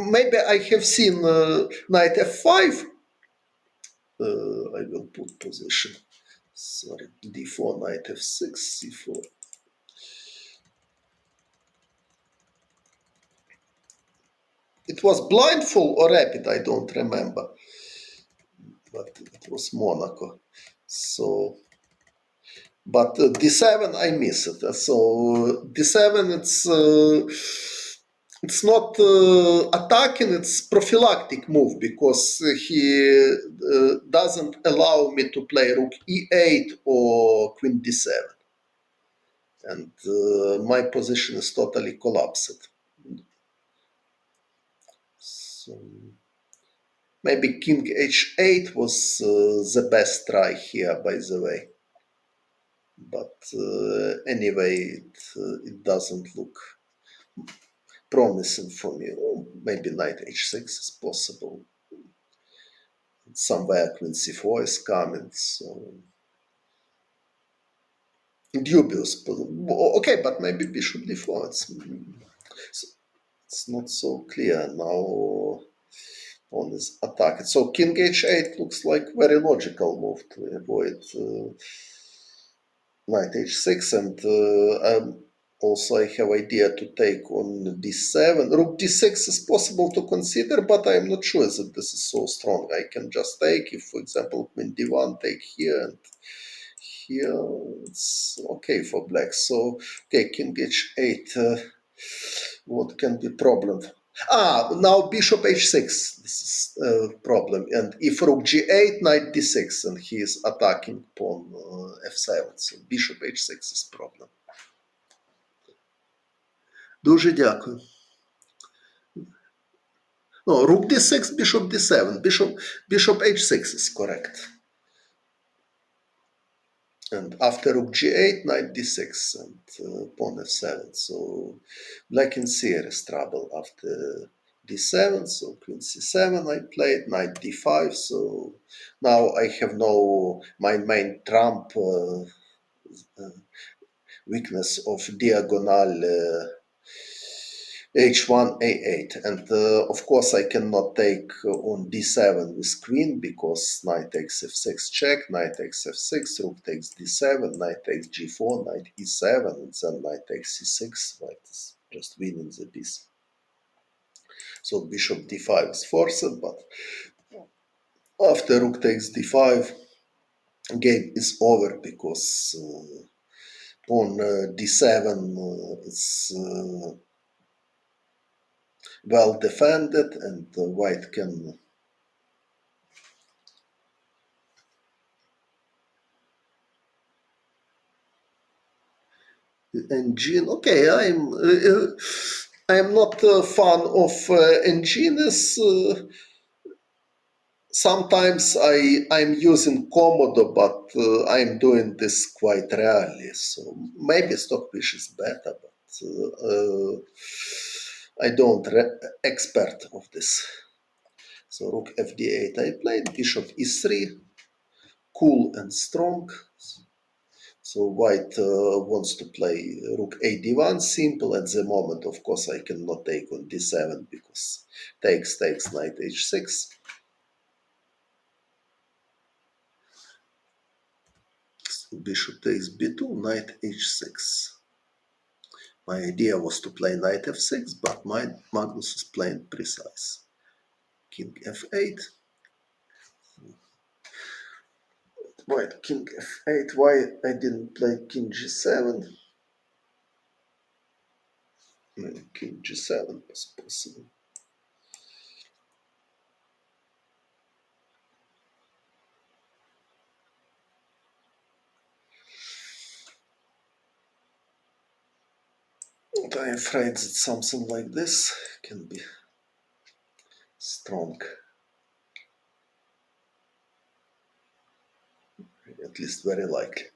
Maybe I have seen knight f5. I will put position. Sorry, d4, knight f6, c4. It was blindfold or rapid, I don't remember. But it was Monaco. So, but d7 I miss it. So d7 it's not attacking, it's prophylactic move because he doesn't allow me to play rook e8 or queen d7, and my position is totally collapsed. So maybe king h8 was the best try here, by the way. But anyway, it doesn't look promising for me. Or maybe knight h6 is possible. Somewhere queen c4 is coming, so dubious. Okay, but maybe bishop d4. It's not so clear now. Pawn is attacked. So king h8 looks like very logical move to avoid knight h6, and Also, I have idea to take on d7. Rook d6 is possible to consider, but I'm not sure that this is so strong. I can just take, if, for example, queen d1, take here, and here it's okay for black. So, okay, king h8. What can be problem? Now bishop h6. This is a problem. And if rook g8, knight d6, and he is attacking pawn f7. So bishop h6 is problem. Дуже дякую. No, rook d6, bishop d7. Bishop h6 is correct. And after rook g8, knight d6 and pawn f7. So black in serious trouble after d7. So queen c7 I played, knight d5. So now I have no my main trump weakness of diagonal h1 a8, and of course I cannot take on d7 with queen, because knight takes f6 check, knight takes f6, rook takes d7, knight takes g4, knight e7, and then knight takes c6. White is just winning the piece. So bishop d5 is forced, but after rook takes d5, game is over, because pawn d7 is well defended, and white can engine. Okay, I'm not a fan of engines. Sometimes I'm using Komodo, but I'm doing this quite rarely. So maybe Stockfish is better, but I don't expert of this. So rook fd8 I played, bishop e3, cool and strong. So white wants to play rook a d1, simple at the moment. Of course, I cannot take on d7, because takes, knight h6. So bishop takes b2, knight h6. My idea was to play knight f6, but Magnus is playing precise. King f8. White king f8. Why I didn't play king g7? King g7 was possible. But I'm afraid that something like this can be strong. At least very likely.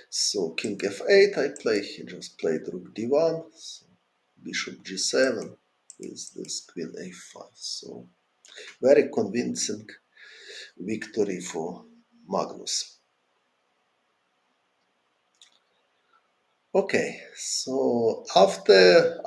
So king f8 I play, he just played rook d1, so bishop g7 with this queen a5. So very convincing victory for Magnus. Okay, so after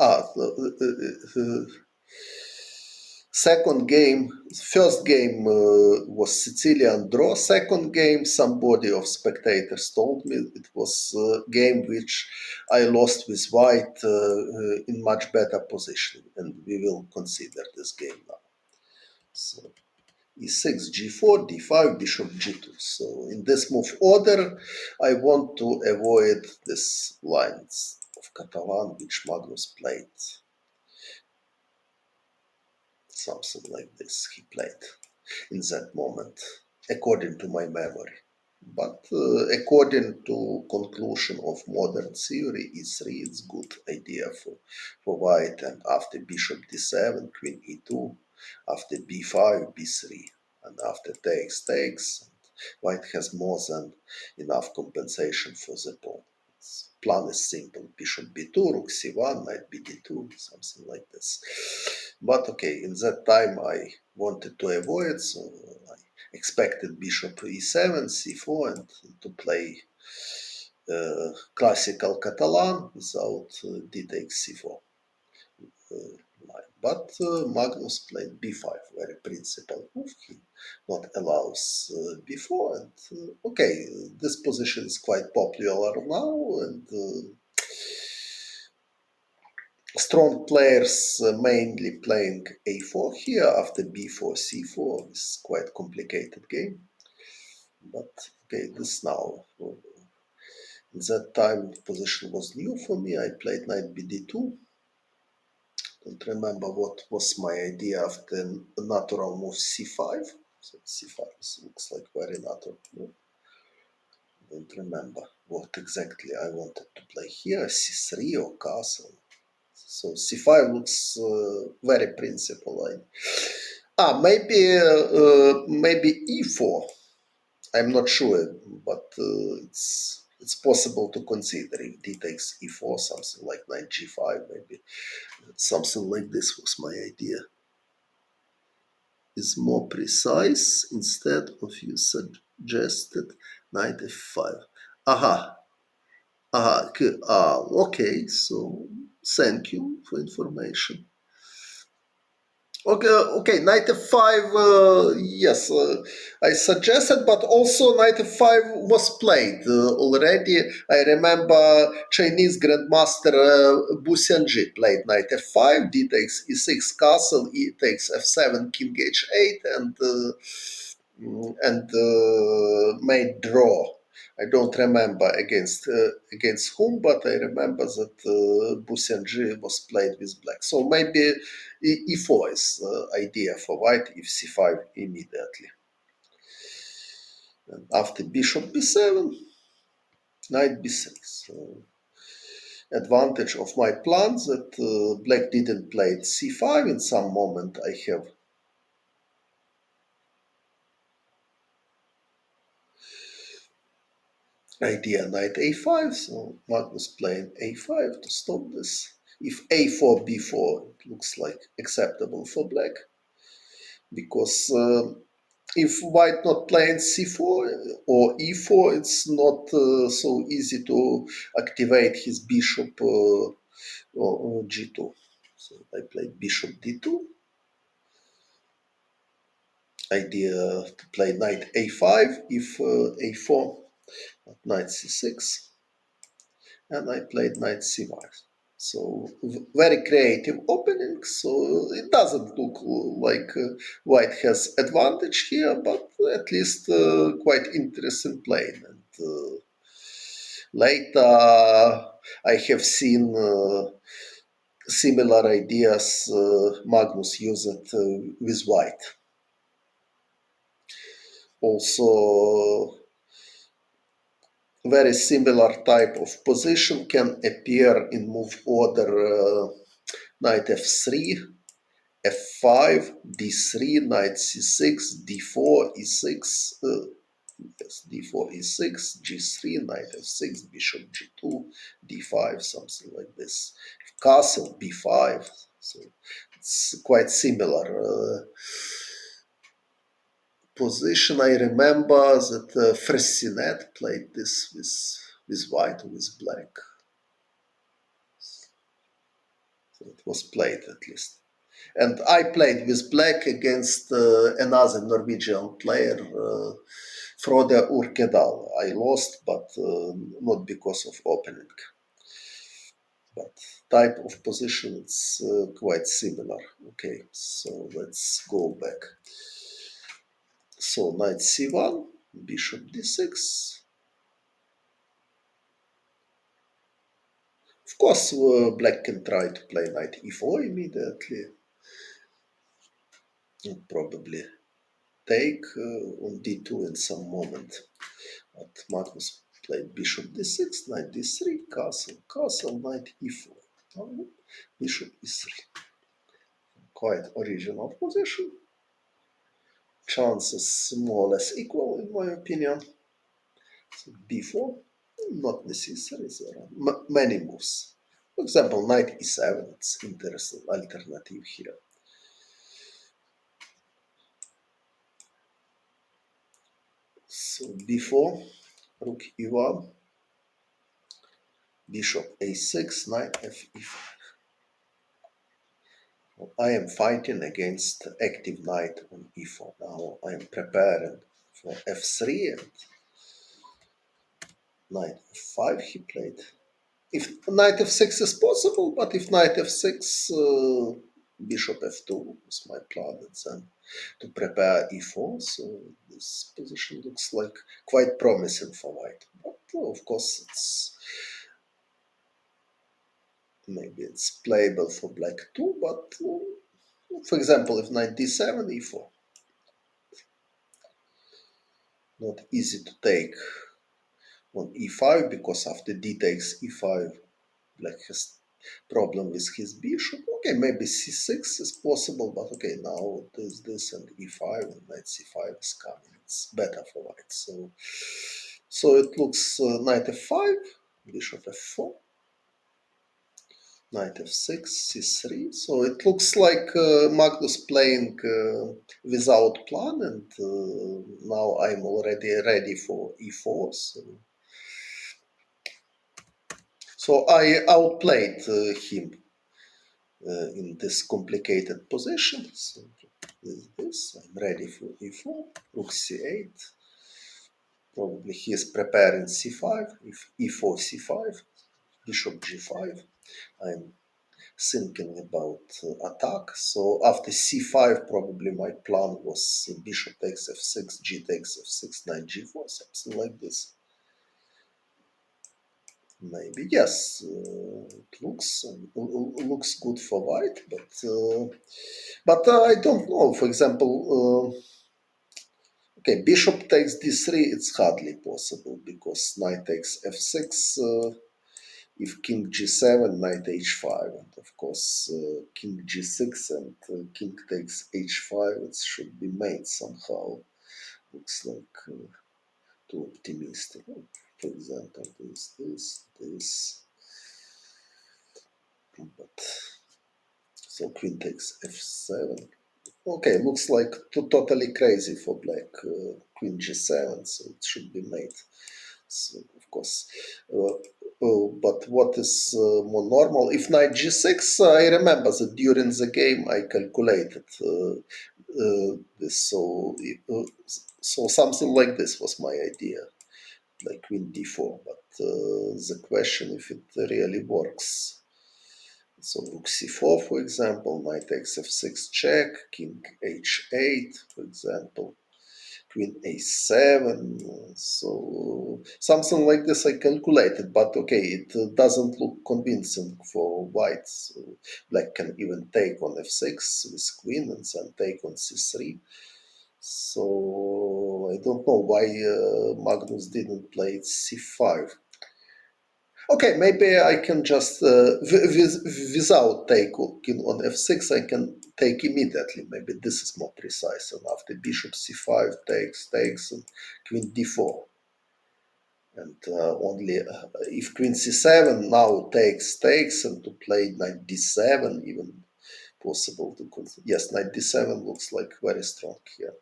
second game, first game was Sicilian draw. Second game, somebody of spectators told me it was a game which I lost with white in much better position, and we will consider this game now. So e6, g4, d5, bishop g2. So in this move order, I want to avoid these lines of Catalan which Magnus played. Something like this he played in that moment, according to my memory. But according to conclusion of modern theory, e3 is good idea for white, and after bishop d7, queen e2, after b5, b3, and after takes, white has more than enough compensation for the pawn. Plan is simple: bishop b2, rook c1, knight bd2, something like this. But okay, in that time I wanted to avoid, so I expected bishop e7, c4, and to play classical Catalan without d takes c4 line. But Magnus played b5, very principal move. He not allows b4, and okay, this position is quite popular now, and Strong players mainly playing a4 here after b4, c4. This is quite complicated game. But okay, this now. That time position was new for me. I played knight bd2. Don't remember what was my idea after natural move c5. So c5 looks like very natural move. Don't remember what exactly I wanted to play here, c3 or castle. So c5 looks very principal line. Maybe e4. I'm not sure, but it's possible to consider if d takes e4, something like knight g5, maybe something like this was my idea. Is more precise instead of you suggested knight f5. Aha, okay. So thank you for information. Okay, knight f5, yes, I suggested, but also knight f5 was played already. I remember Chinese grandmaster Bu Xianzhi played knight f5, d takes e6 castle, e takes f7, king h8, and made draw. I don't remember against whom, but I remember that Bu Xianzhi was played with black. So maybe e4 is idea for white if c5 immediately. And after bishop b7, knight b3. So advantage of my plan that black didn't play c5 in some moment. I have idea knight a5, so Magnus playing a5 to stop this. If a4 b4, it looks like acceptable for black, because if white not playing c4 or e4, it's not so easy to activate his bishop or g2. So I played bishop d2. Idea to play knight a5 if a4, knight c6, and I played knight c5. So very creative opening. So it doesn't look like white has advantage here, but at least quite interesting playing. And later I have seen similar ideas Magnus used with white. Also, very similar type of position can appear in move order knight f3, f5, d3, knight c6, d4, e6, yes, d4, e6, g3, knight f6, bishop g2, d5, something like this. Castle, b5. So it's quite similar position. I remember that Fressinet played this with white or with black. So it was played at least. And I played with black against another Norwegian player, Frode Urkedal. I lost, but not because of opening. But type of position it's quite similar. Okay, so let's go back. So knight c1, bishop d6. Of course, black can try to play knight e4 immediately. And probably take on d2 in some moment. But Magnus played bishop d6, knight d3, castle, knight e4. Bishop e3. Quite original position. Chances more or less equal in my opinion. So b4, not necessary. There are many moves. For example, knight e7, it's interesting alternative here. So b4, rook e1, bishop a6, knight f5. I am fighting against active knight on e4. Now I am preparing for f3 and knight f5 he played. If knight f6 is possible, but if knight f6, bishop f2 is my plan, and then to prepare e4. So this position looks like quite promising for white. But of course, maybe it's playable for black too. But for example, if knight d7, e4, not easy to take on e5 because after d takes e5, black has problem with his bishop. Okay, maybe c6 is possible, but okay, now there's this and e5 and knight c5 is coming. It's better for white. So it looks knight f5, bishop f4, knight f6, c3. So it looks like Magnus playing without plan, and now I'm already ready for e4. So I outplayed him in this complicated position. So this, I'm ready for e4, rook c8. Probably he is preparing c5, if e4, c5, bishop g5. I'm thinking about attack. So after c5, probably my plan was bishop takes f6, g takes f6, knight g4, something like this. Maybe yes, it looks good for white, but I don't know. For example, okay, bishop takes d3. It's hardly possible because knight takes f6. If king g7, knight h5, and of course king g6 and king takes h5, it should be made somehow. Looks like too optimistic. For example, this. But so queen takes f7. Okay, looks like totally crazy for black. Queen g7, so it should be made. So of course, but what is more normal? If knight g6, I remember that during the game I calculated this. So something like this was my idea, like queen d4. But the question if it really works. So rook c4, for example, knight takes f6 check, king h8, for example, queen a7. So something like this I calculated, but okay, it doesn't look convincing for white. So black can even take on f6 with queen and then take on c3. So I don't know why Magnus didn't play c5. Okay, maybe I can just, without take king on f6, I can take immediately. Maybe this is more precise. And after bishop c5 takes, and queen d4. And only if queen c7 now takes, and to play knight d7, even possible to consider. Yes, knight d7 looks like very strong here.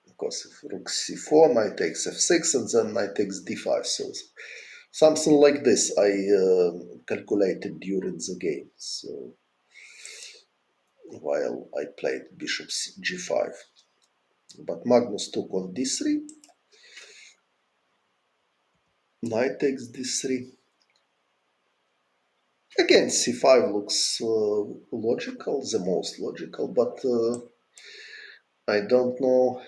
Because if rook c4, knight takes f6, and then knight takes d5. So something like this I calculated during the game. So while I played bishop g5, but Magnus took on d3, knight takes d3. Again, c5 looks logical, the most logical, but I don't know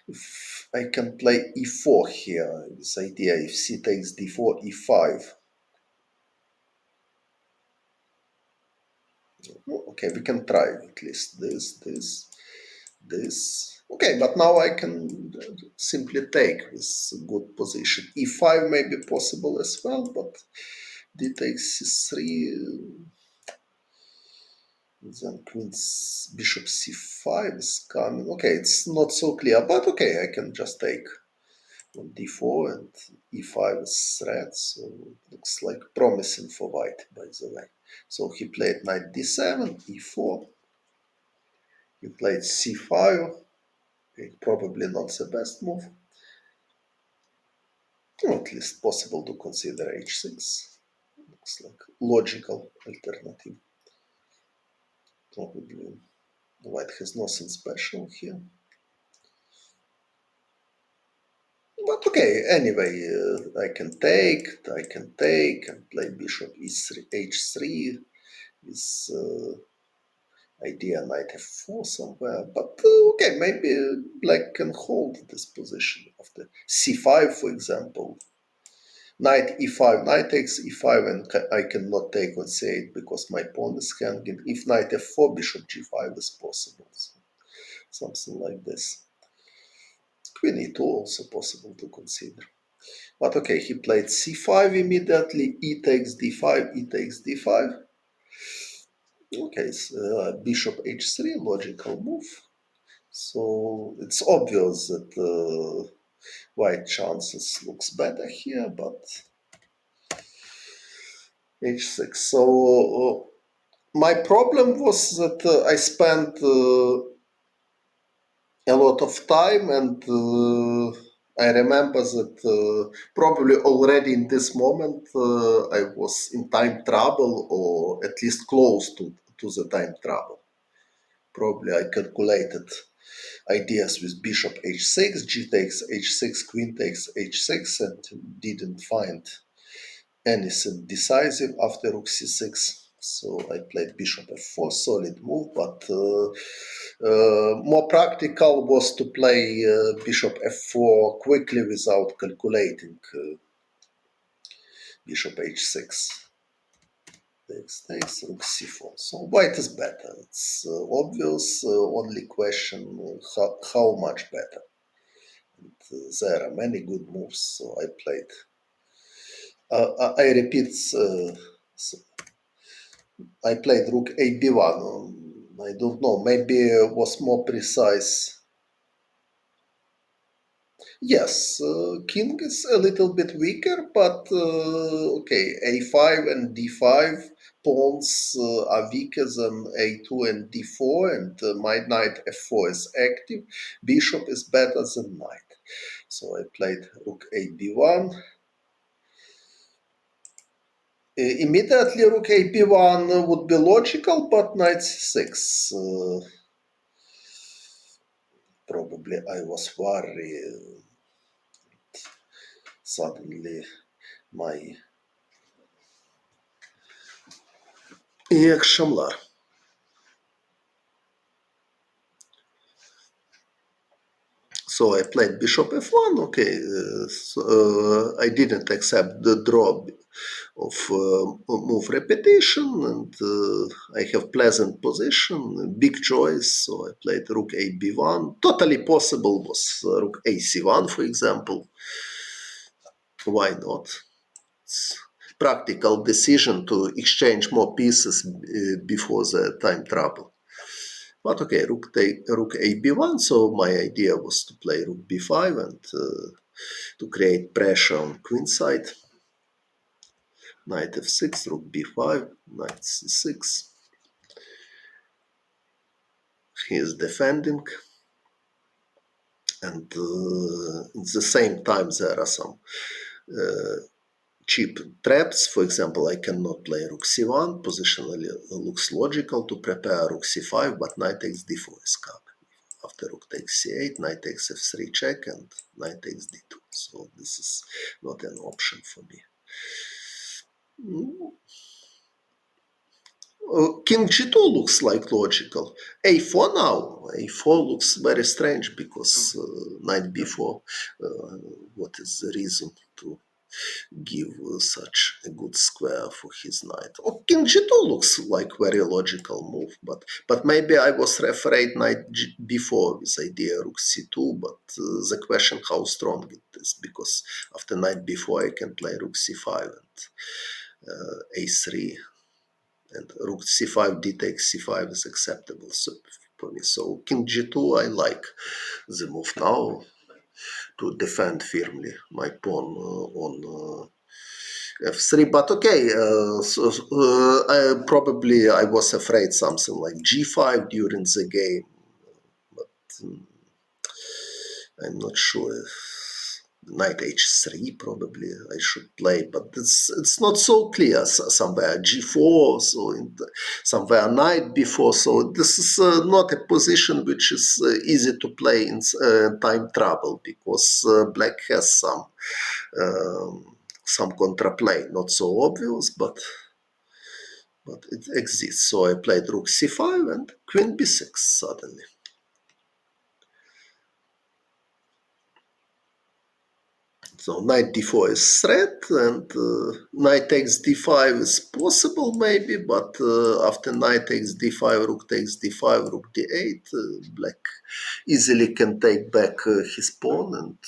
if I can play e4 here. This idea, if c takes d4, e5. Okay, we can try at least this. Okay, but now I can simply take this good position. e5 may be possible as well, but d takes c3, then queen's bishop c5 is coming. Okay, it's not so clear, but okay, I can just take on d4 and e5 is threat, so it looks like promising for white, by the way. So he played knight d7, e4, he played c5, okay, probably not the best move. At least possible to consider h6. Looks like logical alternative. Probably white has nothing special here. But okay, anyway, I can take, and play bishop e3, h3 with idea knight f4 somewhere. But okay, maybe black can hold this position after c5, for example. Knight e5, knight takes e5, and I cannot take on c8 because my pawn is hanging. If knight f4, bishop g5 is possible. So something like this. Queen e2 also possible to consider. But okay, he played c5 immediately, e takes d5, e takes d5. Okay, so, bishop h3, logical move. So it's obvious that white chances looks better here, but h6. So my problem was that I spent a lot of time, and I remember that probably already in this moment I was in time trouble, or at least close to the time trouble. Probably I calculated ideas with bishop h6, g takes h6, queen takes h6, and didn't find anything decisive after rook c6. So I played bishop f4, solid move, but more practical was to play bishop f4 quickly without calculating bishop h6. Takes rook c4. So white is better. It's obvious. Only question how much better. And, there are many good moves, so I played. I repeat. I played rook a b1. I don't know. Maybe was more precise. Yes, king is a little bit weaker, but okay, a5 and d5 pawns are weaker than a2 and d4, and my knight f4 is active. Bishop is better than knight. So I played rook a b1. Immediately rook a b1 would be logical, but knight c6. Probably I was worried. Suddenly my reaction. So I played bishop f1. Okay, so, I didn't accept the draw of move repetition, and I have pleasant position, big choice. So I played rook a b1. Totally possible was rook a c1, for example. Why not? It's practical decision to exchange more pieces before the time trouble. But okay, rook a b1. So my idea was to play rook b5 and to create pressure on queen side. Knight f6, rook b5, knight c6. He is defending, and at the same time there are some cheap traps. For example, I cannot play rook c1. Positionally looks logical to prepare rook c5, but knight takes d4 is coming. After rook takes c8, knight takes f3 check, and knight takes d2. So this is not an option for me. King g2 looks like logical. a4 now. a4 looks very strange because knight b4. What is the reason to give such a good square for his knight? Oh, king g2 looks like very logical move, but maybe I was afraid knight b4 with idea rook c2. But the question how strong it is, because after knight b4 I can play rook c5 and a3. And rook c5, d takes c5 is acceptable for me. So king g2, I like the move now to defend firmly my pawn on f3. But okay, probably I was afraid something like g5 during the game. But I'm not sure. knight h3 probably I should play, but it's not so clear. Somewhere g4, so somewhere knight b4. So this is not a position which is easy to play in time trouble, because black has some contraplay, not so obvious, but it exists. So I played rook c5 and queen b6 suddenly. So knight d4 is threat, and knight takes d5 is possible maybe, but after knight takes d5, rook takes d5, rook d8, black easily can take back his pawn, and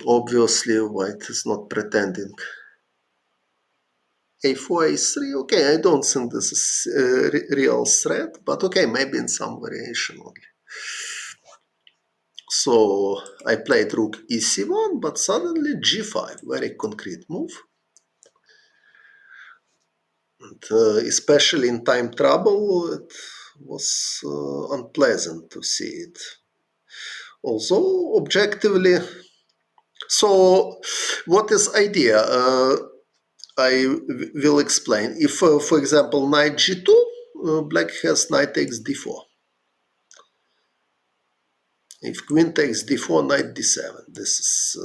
obviously white is not pretending. a4, a3, okay, I don't think this is a real threat, but okay, maybe in some variation only. So I played rook ec1, but suddenly g5, very concrete move. And especially in time trouble, it was unpleasant to see it. Although objectively, so what is idea? I will explain. If, for example, knight g2, black has knight takes d4. If queen takes d4, knight d7, this is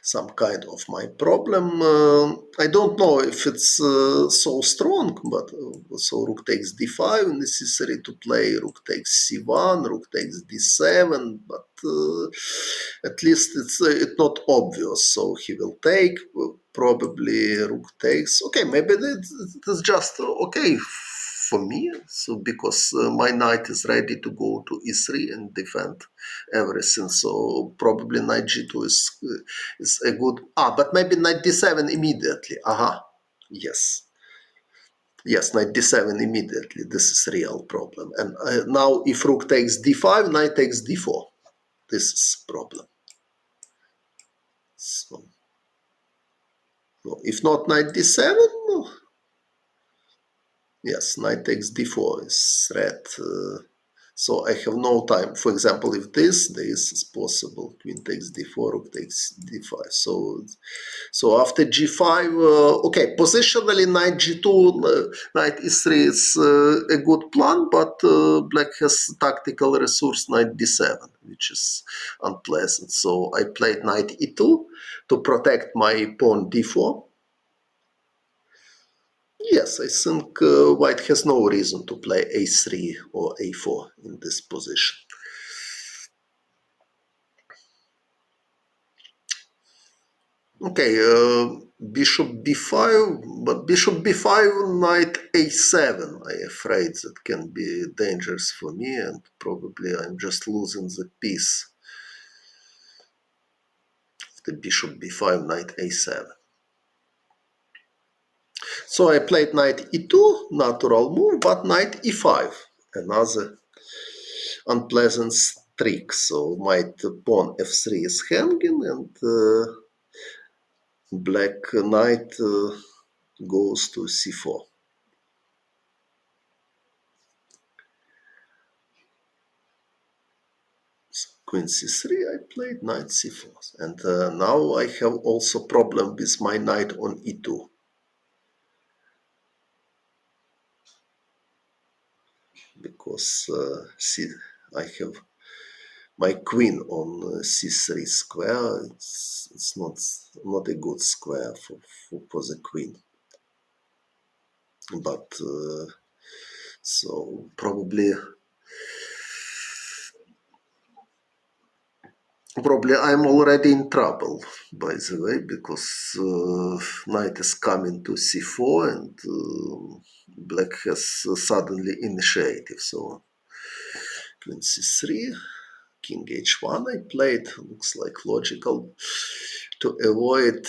some kind of my problem. I don't know if it's so strong, but so rook takes d5, necessary to play rook takes c1, rook takes d7, but at least it's not obvious. So he will take, probably rook takes. Okay, maybe it's just okay for me, so because my knight is ready to go to e3 and defend everything, so probably knight g2 is a good, but maybe knight d7 immediately. Yes, yes, knight d7 immediately, this is real problem. And now if rook takes d5, knight takes d4, this is problem. So if not knight d7, no. Yes, knight takes d4 is threat. So I have no time. For example, if this is possible, queen takes d4, rook takes d5. So after g5, okay, positionally knight g2, knight e3 is a good plan, but black has tactical resource knight d7, which is unpleasant. So I played knight e2 to protect my pawn d4. Yes, I think white has no reason to play a3 or a4 in this position. Okay, bishop b5, but bishop b5, knight a7, I'm afraid that can be dangerous for me, and probably I'm just losing the piece. The bishop b5, knight a7. So I played knight e2, natural move, but knight e5, another unpleasant trick. So my pawn f3 is hanging, and black knight goes to c4. So queen c3, I played knight c4, and now I have also problem with my knight on e2. Because I have my queen on c3 square. It's not a good square for the queen. But so probably I'm already in trouble, by the way, because knight is coming to c4, and black has suddenly initiative. So queen c3, king h1 I played, looks like logical to avoid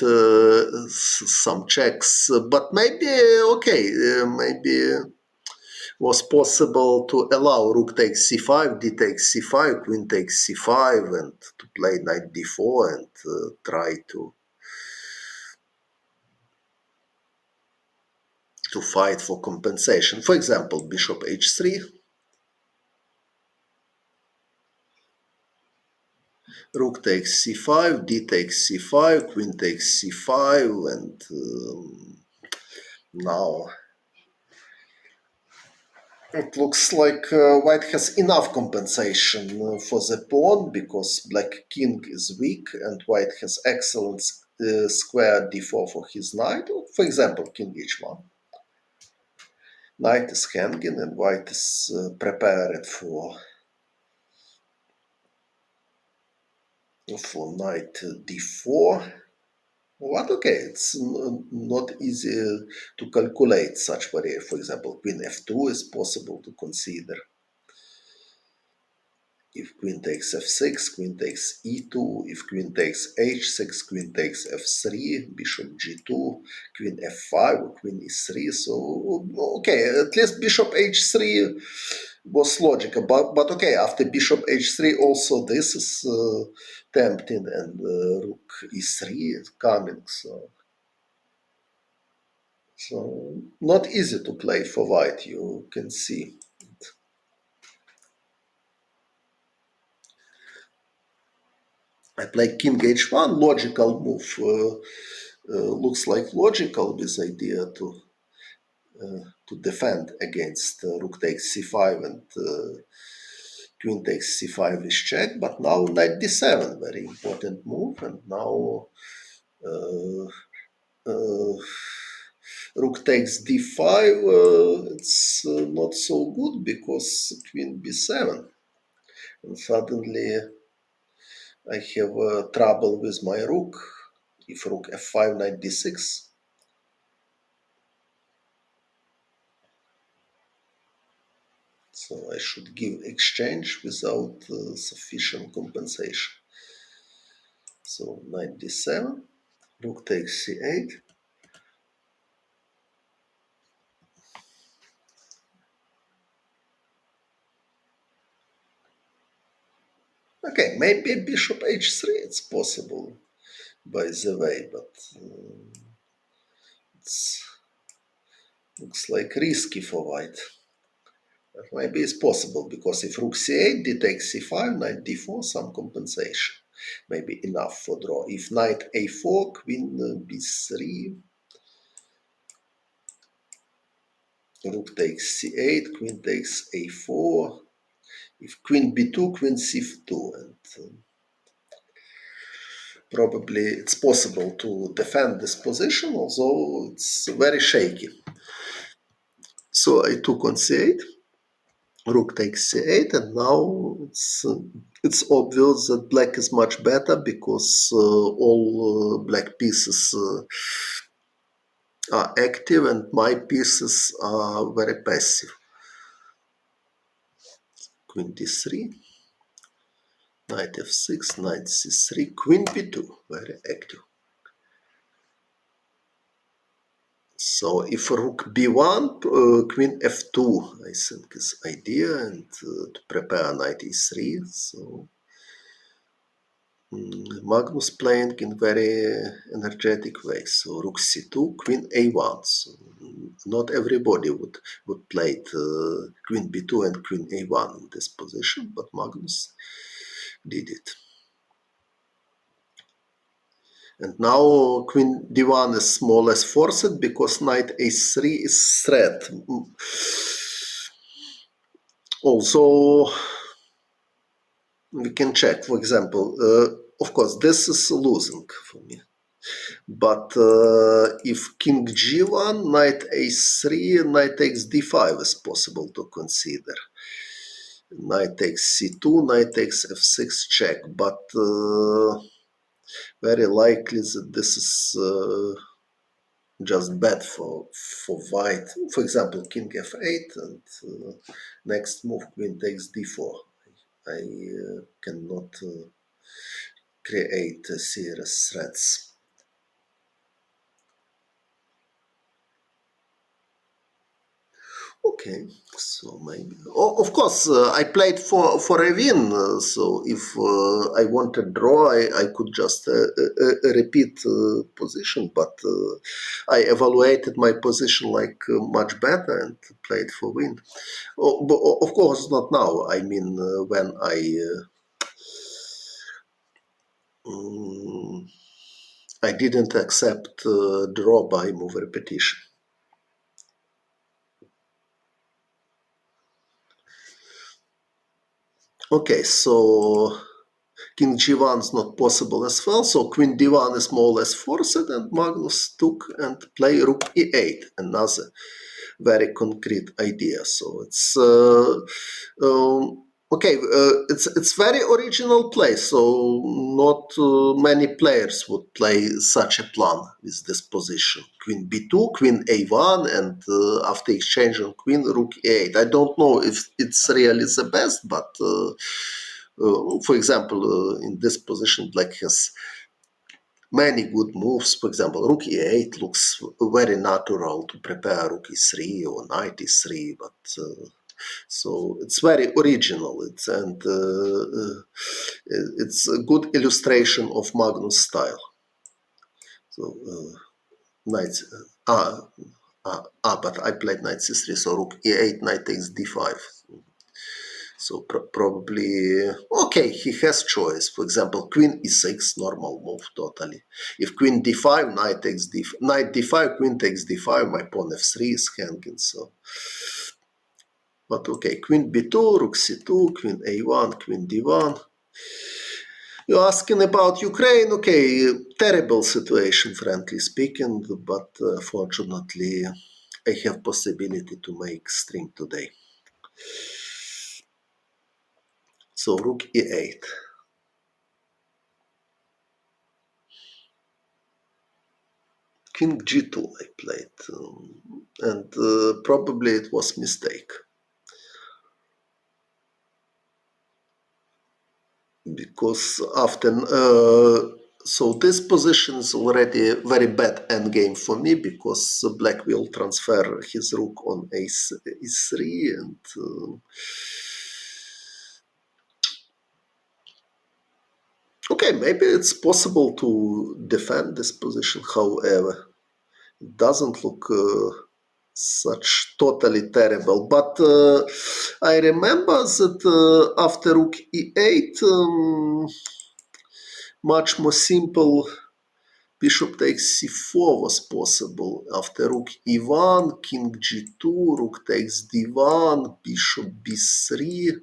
some checks, but maybe okay, maybe was possible to allow rook takes c5, d takes c5, queen takes c5, and to play knight d4 and try to fight for compensation. For example, bishop h3. Rook takes c5, d takes c5, queen takes c5, and now it looks like white has enough compensation for the pawn because black king is weak and white has excellent square d4 for his knight. For example, king h1. Knight is hanging and white is prepared for knight d4. But okay, it's not easy to calculate such variation. For example, queen f2 is possible to consider. If queen takes f6, queen takes e2. If queen takes h6, queen takes f3, bishop g2, queen f5, queen e3. So, okay, at least bishop h3 was logical. But okay, after bishop h3, also this is tempting, and rook e3 is coming. So not easy to play for white, you can see. I play king h1, logical move. Looks like logical, this idea to defend against rook takes c5 and queen takes c5 is check. But now knight d7, very important move, and now uh, uh, rook takes d5. It's not so good because queen b7, and suddenly I have trouble with my rook. If rook f5, knight d6. So I should give exchange without sufficient compensation. So knight d7, rook takes c8. Okay, maybe bishop h3 it's possible, by the way, but it looks like risky for white. But maybe it's possible because if rook c8, d takes c5, knight d4, some compensation. Maybe enough for draw. If knight a4, queen b3, rook takes c8, queen takes a4. If queen b2, queen c2, and probably it's possible to defend this position, although it's very shaky. So I took on c8, rook takes c8, and now it's obvious that black is much better because all black pieces are active and my pieces are very passive. Queen d3, knight f6, knight c3, queen b2, very active. So if rook b1, queen f2, I think is idea, and to prepare knight e3. So Magnus playing in very energetic way. So rook c2, queen a1. So not everybody would play queen b2 and queen a1 in this position, but Magnus did it. And now queen d1 is more or less forced because knight a3 is threat. Also, we can check, for example, of course, this is losing for me. But if king g1, knight a3, knight takes d5 is possible to consider. Knight takes c2, knight takes f6 check. But very likely that this is just bad for white. For example, king f8 and next move queen takes d4. I cannot create serious threats. Okay, so maybe. Oh, of course, I played for a win. So if I want a draw, I could just repeat position. But I evaluated my position like much better and played for win. Oh, but of course, not now. I mean, when Mm, I didn't accept draw by move repetition. Okay, so King G1 is not possible as well, so Queen D1 is more or less forced, and Magnus took and play Rook E8, another very concrete idea. So it's okay. It's very original play. So not many players would play such a plan with this position: Queen B2, Queen A1, and after exchange on Queen, Rook E8. I don't know if it's really the best, but for example, in this position, Black has many good moves. For example, Rook E8 looks very natural to prepare Rook E3 or Knight E3, but so it's very original. It's a good illustration of Magnus' style. So Knight, but I played Knight C3, so Rook E8, Knight takes D5. So probably, okay, he has choice. For example, Queen E6, normal move totally. If Queen D5, Knight takes Knight D5, Queen takes D5, my pawn F3 is hanging, so. But okay, Queen B2, Rook C2, Queen A1, Queen D1. You're asking about Ukraine, okay, terrible situation, frankly speaking, but fortunately I have possibility to make string today. So Rook E8. King G2 I played, and probably it was mistake. Because after, so this position is already a very bad endgame for me, because Black will transfer his rook on E3, and okay, maybe it's possible to defend this position, however. It doesn't look such totally terrible. But I remember that after Rook E8, much more simple Bishop takes C4 was possible. After Rook E1, King G2, Rook takes D1, Bishop B3,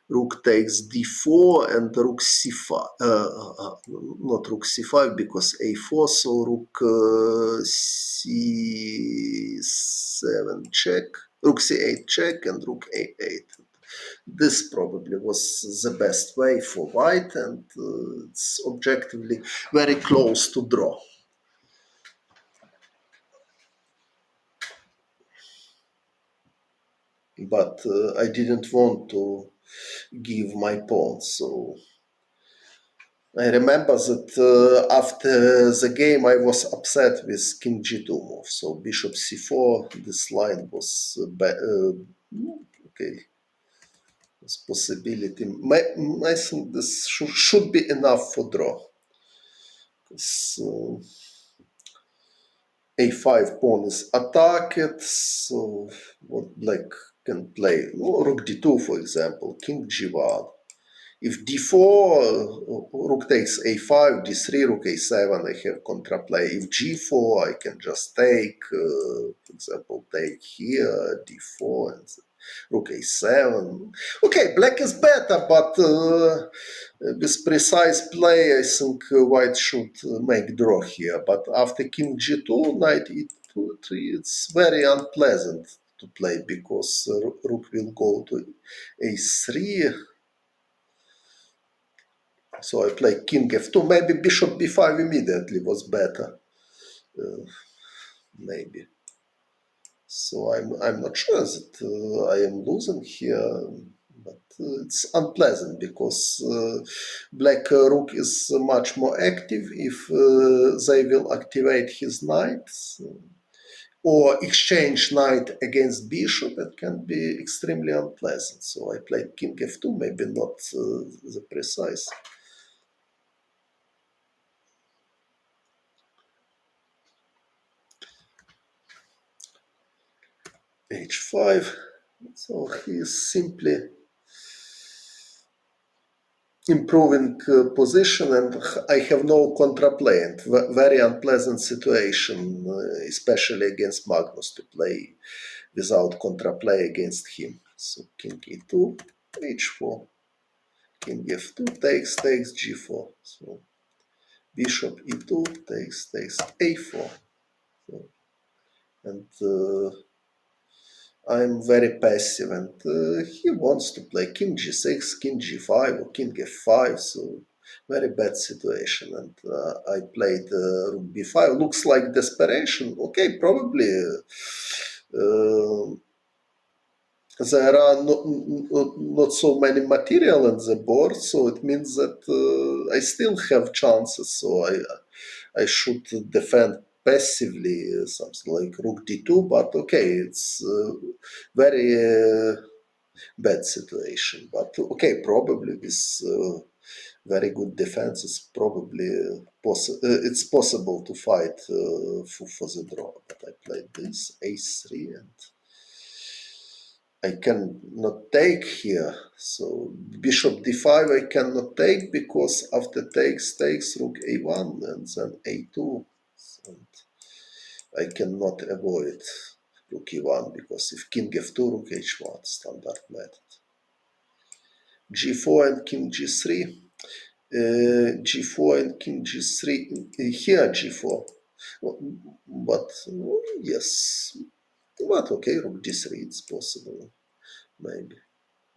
Rook takes D4, and Rook C5. Not Rook C5 because A4, so Rook C7 check, Rook C8 check, and Rook A8. This probably was the best way for White, and it's objectively very close to draw. But I didn't want to give my pawn, so I remember that after the game I was upset with King G2 move, so Bishop C4, this line was okay, this possibility. I think this should be enough for draw. So A5 pawn is attacked, so what Black can play? Rook D2, for example, King G1. If d4, rook takes a5, d3, rook a7, I have contraplay. If g4, I can just take, for example, take here, d4, and rook a7. Okay, black is better, but with precise play, I think white should make draw here. But after king g2, knight e2, 3, it's very unpleasant to play, because rook will go to a3. So I play king f2. Maybe bishop b5 immediately was better. Maybe. So I'm not sure that I am losing here, but it's unpleasant, because black rook is much more active if they will activate his knight, or exchange knight against bishop. It can be extremely unpleasant. So I played king f2, maybe not the precise. h5. So he is simply improving position, and I have no contraplay, and very unpleasant situation, especially against Magnus, to play without contraplay against him. So king e2, h4, king f2 takes g4. So bishop e2 takes a4. So, and I'm very passive, and he wants to play king g6, king g5, or king f5, so very bad situation. And I played rook b5. Looks like desperation. Okay, probably there are not so many material on the board, so it means that I still have chances. So I should defend passively, something like rook d2, but okay, it's very bad situation. But okay, probably with very good defense, it's probably it's possible to fight for the draw. But I played this a3, and I cannot take here. So bishop d5 I cannot take, because after takes rook a1 and then a2. And I cannot avoid rook e1, because if king f2, rook h1, standard method. g4 and king g3. G4 and king g3. Here g4. But yes. But okay, rook d3, it's possible. Maybe.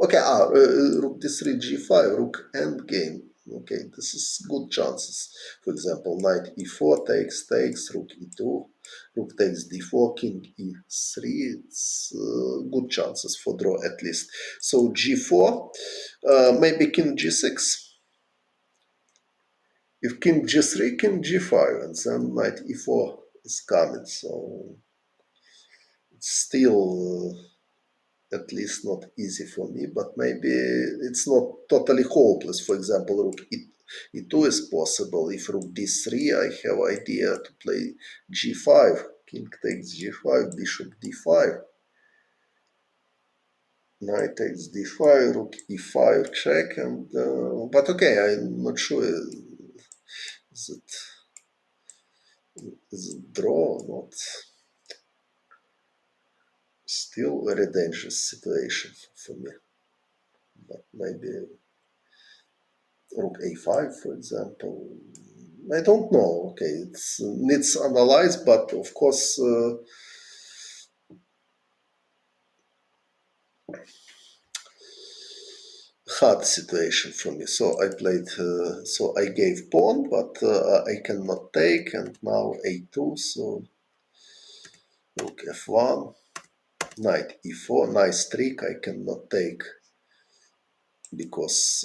Okay, rook d3, g5, rook endgame. Okay, this is good chances. For example, knight e4 takes, rook e2, rook takes d4, king e3. It's good chances for draw at least. So g4, maybe king g6. If king g3, king g5, and then knight e4 is coming. So it's still at least not easy for me, but maybe it's not totally hopeless. For example, rook e2 is possible. If rook d3, I have idea to play g5. King takes g5, bishop d5. Knight takes d5, rook e5 check, and but okay, I'm not sure is it draw or not. Still very dangerous situation for me. But maybe rook a5, for example. I don't know. Okay, it needs analyze, but of course, hard situation for me. So I played. So I gave pawn, but I cannot take, and now a2. So rook f1, knight e4. Nice trick. I cannot take because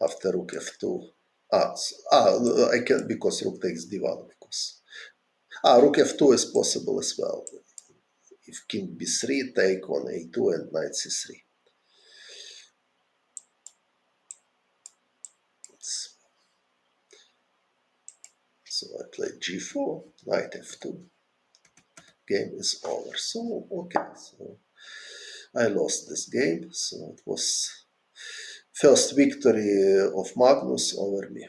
after rook f2. I can, because rook takes d1, of course. Rook f2 is possible as well. If king b3, take on a2 and knight c3. So I played g4, knight f2. Game is over. So okay, so I lost this game. So it was first victory of Magnus over me.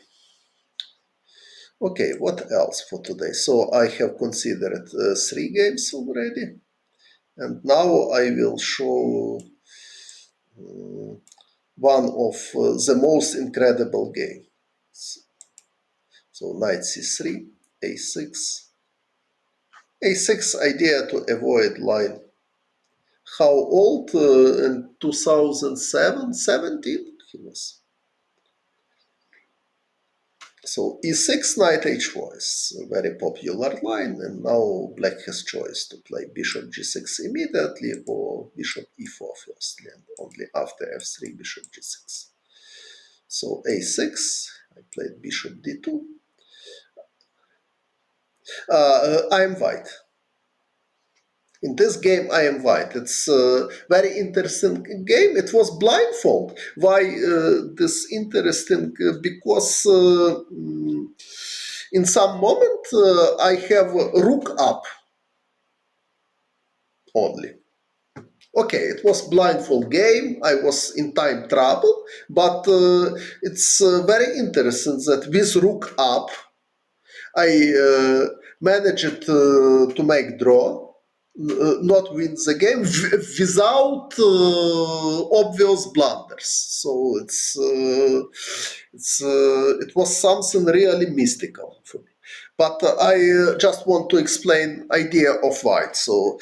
Okay, what else for today? So I have considered 3 games already, and now I will show one of the most incredible games. So knight c3, a6. A6 idea to avoid line. How old? In 2007, 17 he was. So e6, knight h4 is a very popular line, and now black has choice to play bishop g6 immediately or bishop e4 firstly, and only after f3 bishop g6. So a6, I played bishop d2. I'm white. In this game, I am white. It's a very interesting game. It was blindfold. Why this interesting? Because in some moment I have rook up only. Okay, it was blindfold game. I was in time trouble, but it's very interesting that with rook up, I managed to make draw, not win the game without obvious blunders. So it was something really mystical for me. But I just want to explain idea of white. So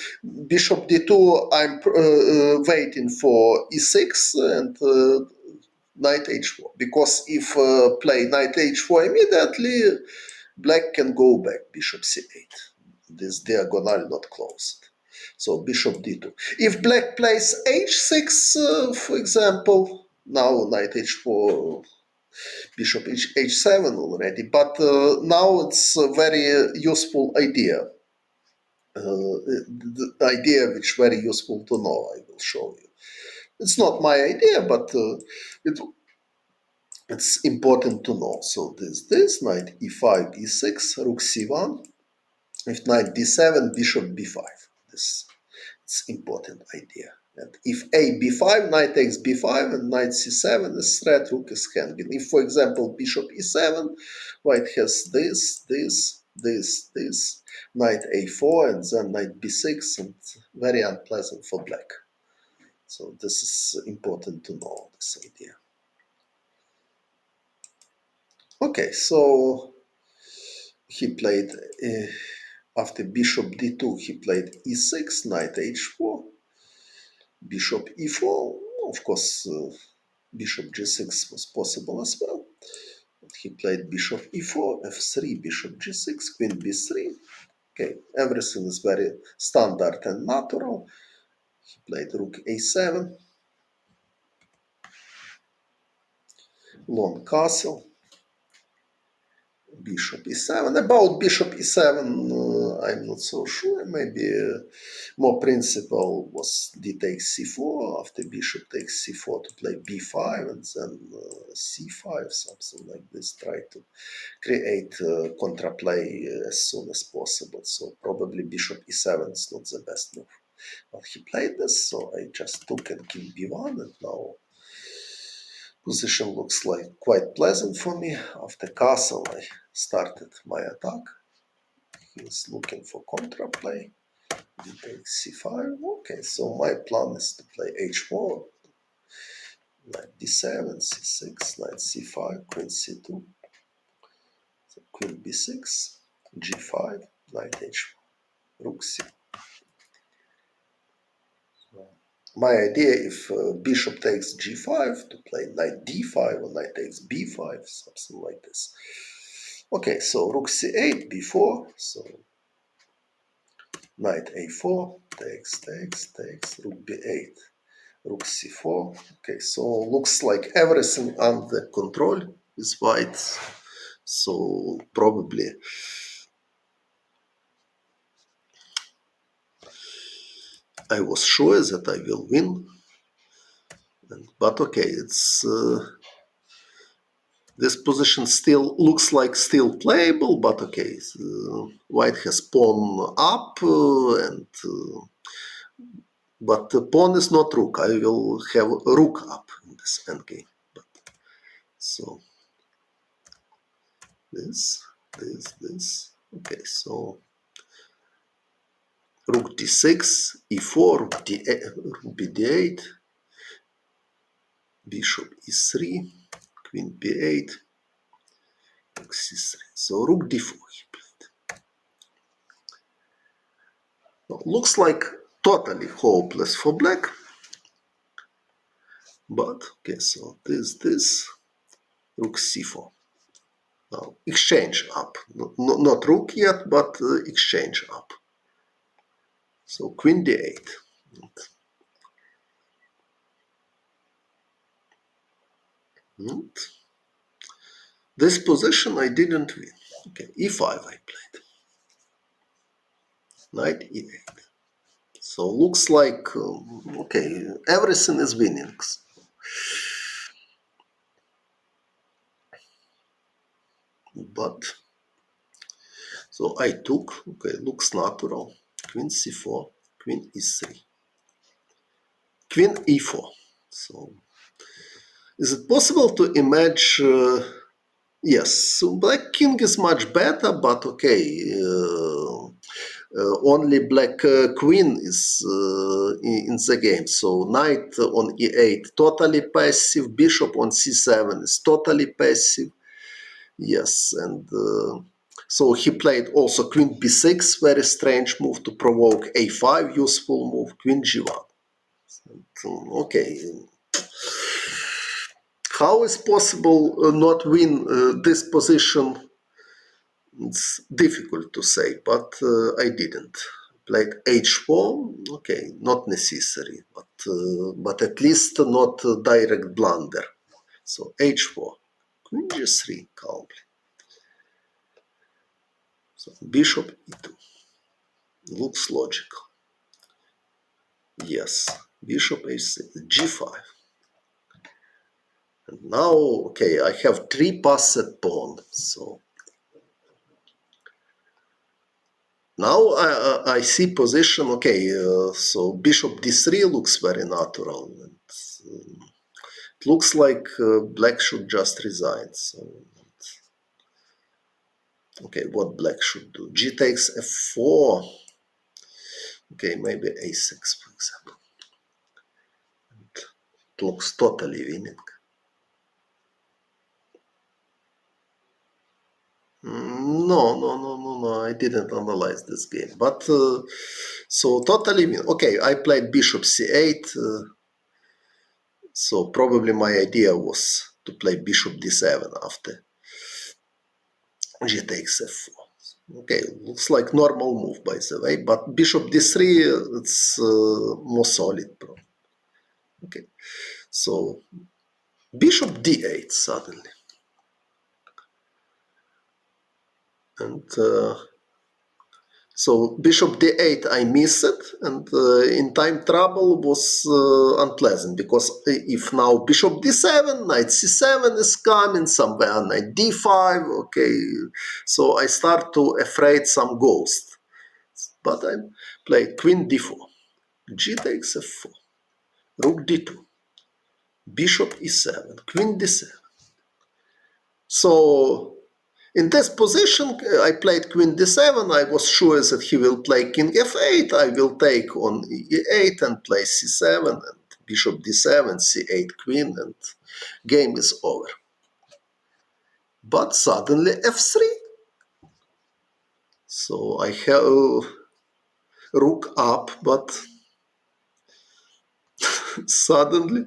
bishop d2, I'm waiting for e6 and knight h4, because if play knight h4 immediately, black can go back, bishop c8. This diagonal not closed. So bishop d2. If black plays h6, for example, now knight h4, bishop h7 already, but now it's a very useful idea. The idea which very useful to know, I will show you. It's not my idea, but it's important to know. So this knight e5, e6, rook c1. If knight d7, bishop b5. This is important idea. And if a b5, knight takes b5, and knight c7 is threat, rook is hanging. If, for example, bishop e7, white has this, knight a4, and then knight b6, and very unpleasant for black. So this is important to know, this idea. Okay, so he played, after bishop d2, he played e6, knight h4, bishop e4. Of course, bishop g6 was possible as well. But he played bishop e4, f3, bishop g6, queen b3. Okay, everything is very standard and natural. He played rook a7, long castle, bishop e7. About bishop e7, I'm not so sure. Maybe more principle was d takes c4, after bishop takes c4 to play b5, and then c5, something like this. Try to create contraplay as soon as possible. So probably bishop e7 is not the best move. But he played this, so I just took and king b1, and now position looks like quite pleasant for me. After castle, I started my attack. He's looking for contraplay. D takes c5. Okay, so my plan is to play h4, knight d7, c6, knight c5, queen c2, so queen b6, g5, knight h4, rook c. My idea, if bishop takes g5, to play knight d5 or knight takes b5, something like this. Okay, so rook c8, b4, so knight a4, takes, rook b8, rook c4. Okay, so looks like everything under control is white. So probably I was sure that I will win. But okay, it's this position still looks like still playable, but okay, white has pawn up, but the pawn is not rook. I will have rook up in this endgame. So this. Okay, so rook d6, e4, rook bd8, bishop e3, queen b8, rook c3. So rook d4 he played. Looks like totally hopeless for black. But okay, so this rook c4. Now exchange up, not rook yet, but exchange up. So queen d8. And this position I didn't win. Okay, e5 I played. Knight e8. So looks like okay, everything is winning. But so I took, okay, looks natural. Queen c4, queen e3. Queen e4. So, is it possible to imagine? Yes, so black king is much better, but okay. Only black queen is in the game. So knight on e8 totally passive, bishop on c7 is totally passive. Yes, and so he played also queen b6, very strange move to provoke a5, useful move, queen g1. Okay, how is possible not win this position? It's difficult to say, but I didn't. Played h4, okay, not necessary, but at least not a direct blunder. So h4, queen g3, calmly. So bishop e2, looks logical. Yes, bishop h6, g5. And now, okay, I have three passed pawn, so now I see position, okay, so bishop d3 looks very natural. And, it looks like black should just resign. So, okay, what black should do? G takes f4. Okay, maybe a6, for example. And it looks totally winning. No, I didn't analyze this game. But so totally win. Okay, I played bishop c8. So probably my idea was to play bishop d7 after g takes f4. Okay, looks like normal move, by the way, but bishop d3, it's more solid. Okay, so bishop d8 suddenly. And so bishop d8 I missed it, and in time trouble was unpleasant, because if now bishop d7, knight c7 is coming somewhere, knight d5, okay, so I start to afraid some ghost. But I played queen d4, g takes f4, rook d2, bishop e7, queen d7. So in this position, I played queen d7. I was sure that he will play king f8. I will take on e8 and play c7 and bishop d7, c8 queen, and game is over. But suddenly f3. So I have rook up, but suddenly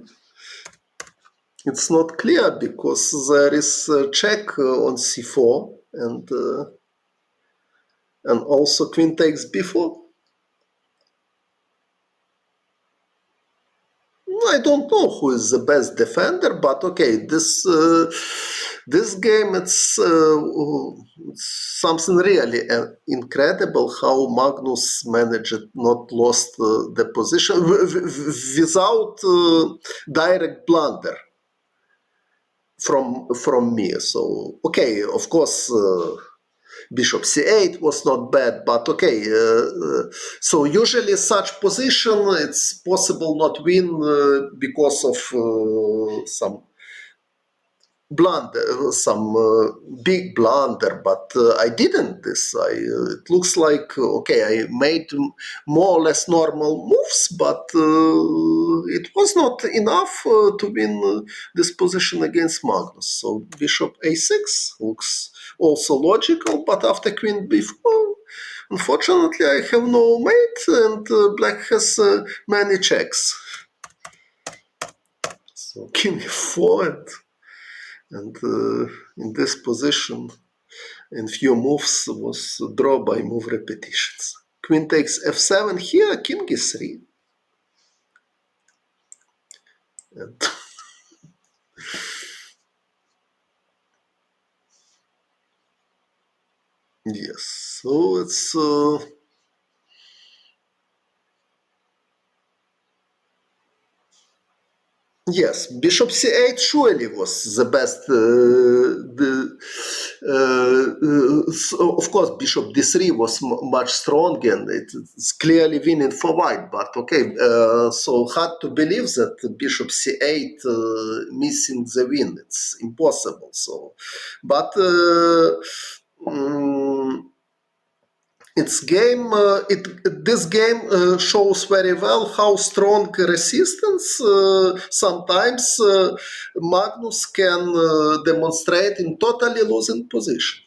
it's not clear, because there is a check on c4, and also queen takes b4. I don't know who is the best defender, but okay, this game it's something really incredible how Magnus managed not lost the position without direct blunder from me. So okay, of course. Bishop c8 was not bad, but okay. So usually such position, it's possible not win because of some blunder, some big blunder. But I didn't. It looks like okay. I made more or less normal moves, but it was not enough to win this position against Magnus. So bishop a6 looks also logical, but after queen b4, unfortunately, I have no mate, and black has many checks. So king f4, and in this position, in few moves, was draw by move repetitions. Queen takes f7 here, king e3. And yes, so it's yes, bishop c8 surely was the best So of course, bishop d3 was much stronger, and it's clearly winning for white. But okay, so hard to believe that bishop c8 missing the win. It's impossible. So, but mm, its game, this game shows very well how strong resistance sometimes Magnus can demonstrate in totally losing position,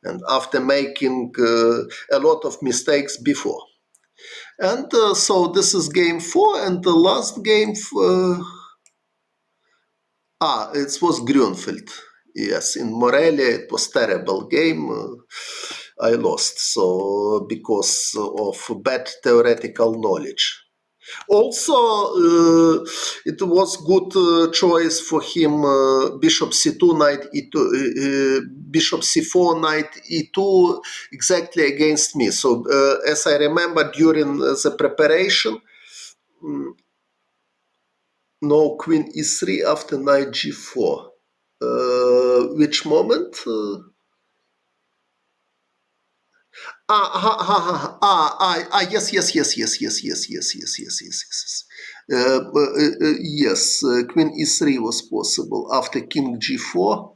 and after making a lot of mistakes before. And so this is game 4, and the last game. It was Grünfeld. Yes, in Morelia it was terrible game. I lost so because of bad theoretical knowledge. Also, it was good choice for him. Bishop c2, knight e2, bishop c4, knight e2, exactly against me. So, as I remember during the preparation, no, queen e3 after knight g4. Which moment? Yes. Yes, queen e3 was possible after king g4.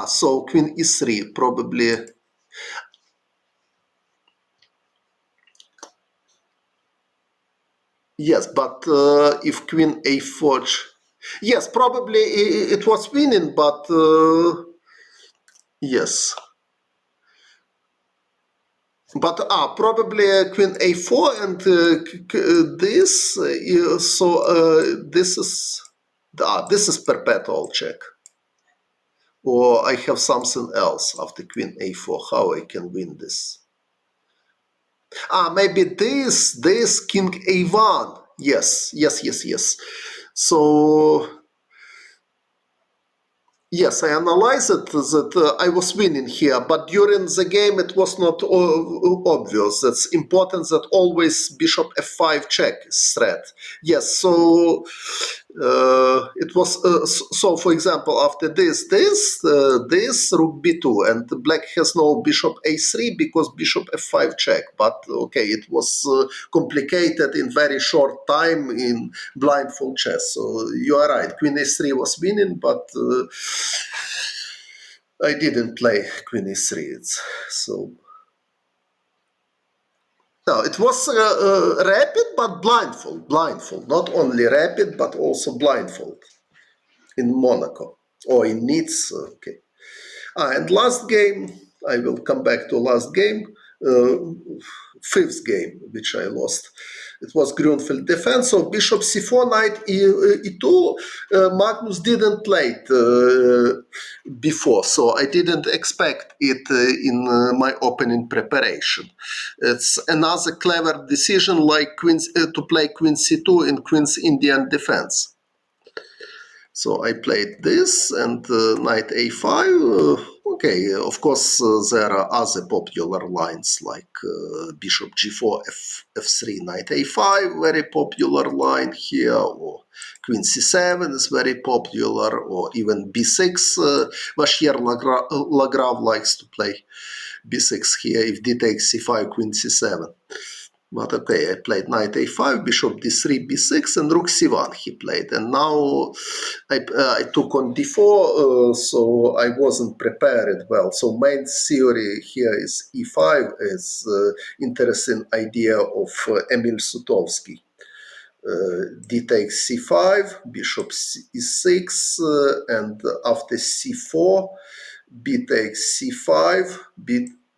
So queen e3 probably. Yes, but if queen a4, yes, probably it was winning, but yes. But probably queen a4 and this. This is perpetual check. Or I have something else after queen a4. How I can win this? Maybe this king a1. Yes. So yes, I analyzed it that I was winning here, but during the game it was not obvious. It's important that always bishop f5 check is threat. Yes, so it was so. For example, after this rook b2, and black has no bishop a3 because bishop f5 check. But okay, it was complicated in very short time in blindfold chess. So you are right. Queen a3 was winning, but I didn't play queen e3. So no, it was rapid but blindfold. Not only rapid but also blindfold in Monaco or in Nice. Okay. And last game, I will come back to last game, uh, fifth game, which I lost. It was Grünfeld defense. So bishop c4, knight e2. Magnus didn't play it before, so I didn't expect it in my opening preparation. It's another clever decision, like to play queen c2 in queen's Indian defense. So I played this and knight a5. Okay, of course, there are other popular lines like bishop g4, f3, knight a5, very popular line here, or queen c7 is very popular, or even b6. Vachier Lagrave likes to play b6 here if d takes c5, queen c7. But okay, I played knight a5, bishop d3, b6, and rook c1 he played. And now I took on d4, so I wasn't prepared well. So main theory here is e5, is interesting idea of Emil Sutovsky. D takes c5, bishop e6, and after c4, b takes c5,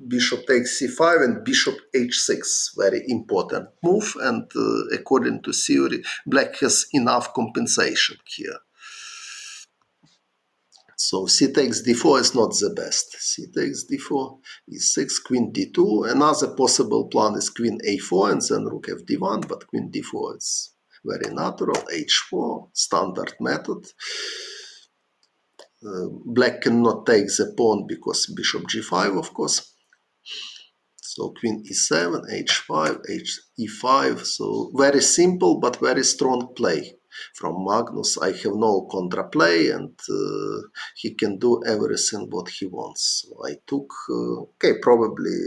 bishop takes c5, and bishop h6. Very important move, and according to theory, black has enough compensation here. So c takes d4 is not the best. C takes d4, e6, queen d2. Another possible plan is queen a4 and then rook fd1, but queen d4 is very natural. h4, standard method. Black cannot take the pawn because bishop g5, of course. So queen e7, h5, e5. So very simple but very strong play. from Magnus. I have no contraplay, and he can do everything what he wants. So I took, okay, probably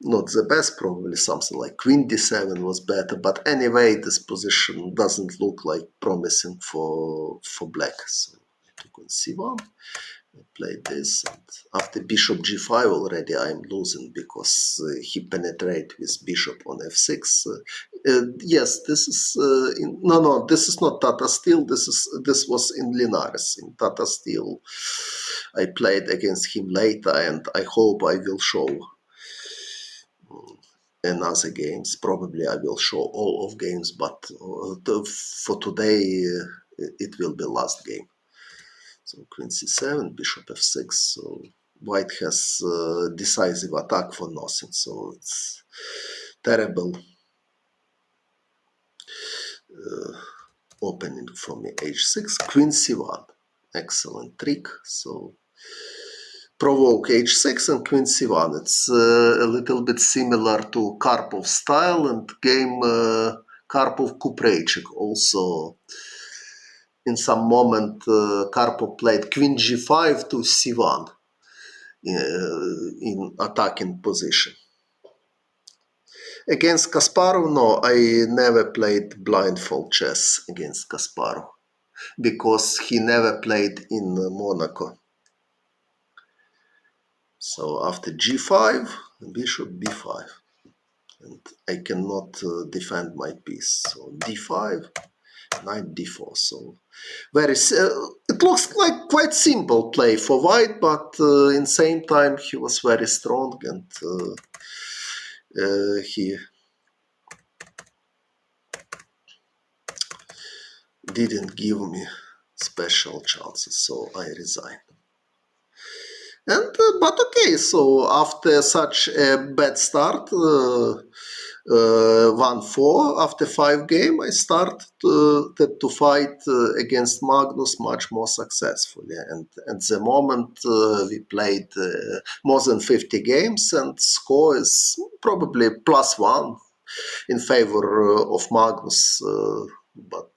not the best, probably something like Queen d7 was better, but anyway, this position doesn't look like promising for black. So I took on c1. I played this, and after bishop g5 already I'm losing because he penetrated with bishop on f6. Yes, this is no, this is not Tata Steel. This was in Linares. In Tata Steel, I played against him later, and I hope I will show another games. Probably I will show all of games, but for today it will be last game. So Queen c7, bishop f6. So white has decisive attack for nothing. So it's terrible opening for me. h6, queen c1. Excellent trick. So provoke h6 and queen c1. It's a little bit similar to Karpov style and game Karpov-Kuprejcik. Also, in some moment, Karpov played queen g5 to c1 in attacking position. Against Kasparov, no, I never played blindfold chess against Kasparov because he never played in Monaco. So after g5, bishop b5, and I cannot defend my piece. So d5, knight d4. So it looks like quite simple play for white, but in same time he was very strong, and he didn't give me special chances, so I resigned. And but okay, so after such a bad start, 1-4 after 5 games, I started to fight against Magnus much more successfully. And at the moment we played more than 50 games, and score is probably +1 in favor of Magnus. But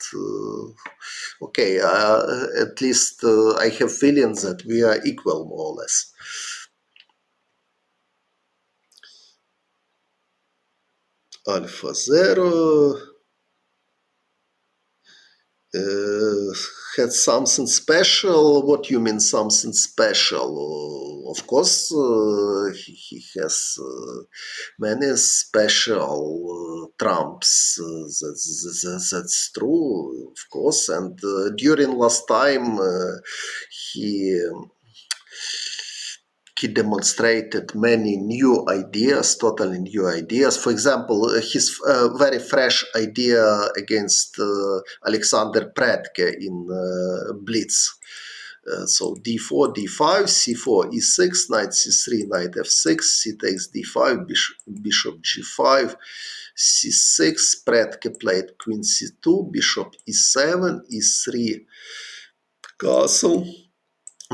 okay, at least I have feelings that we are equal, more or less. Alpha 0 had something special. What you mean something special? Of course, he has many special trumps. That's true, of course. And during last time, he he demonstrated many new ideas, totally new ideas. For example, his very fresh idea against Alexander Predke in Blitz. So d4, d5, c4, e6, knight c3, knight f6, c takes d5, bishop g5, c6, Predke played queen c2, bishop e7, e3, castle,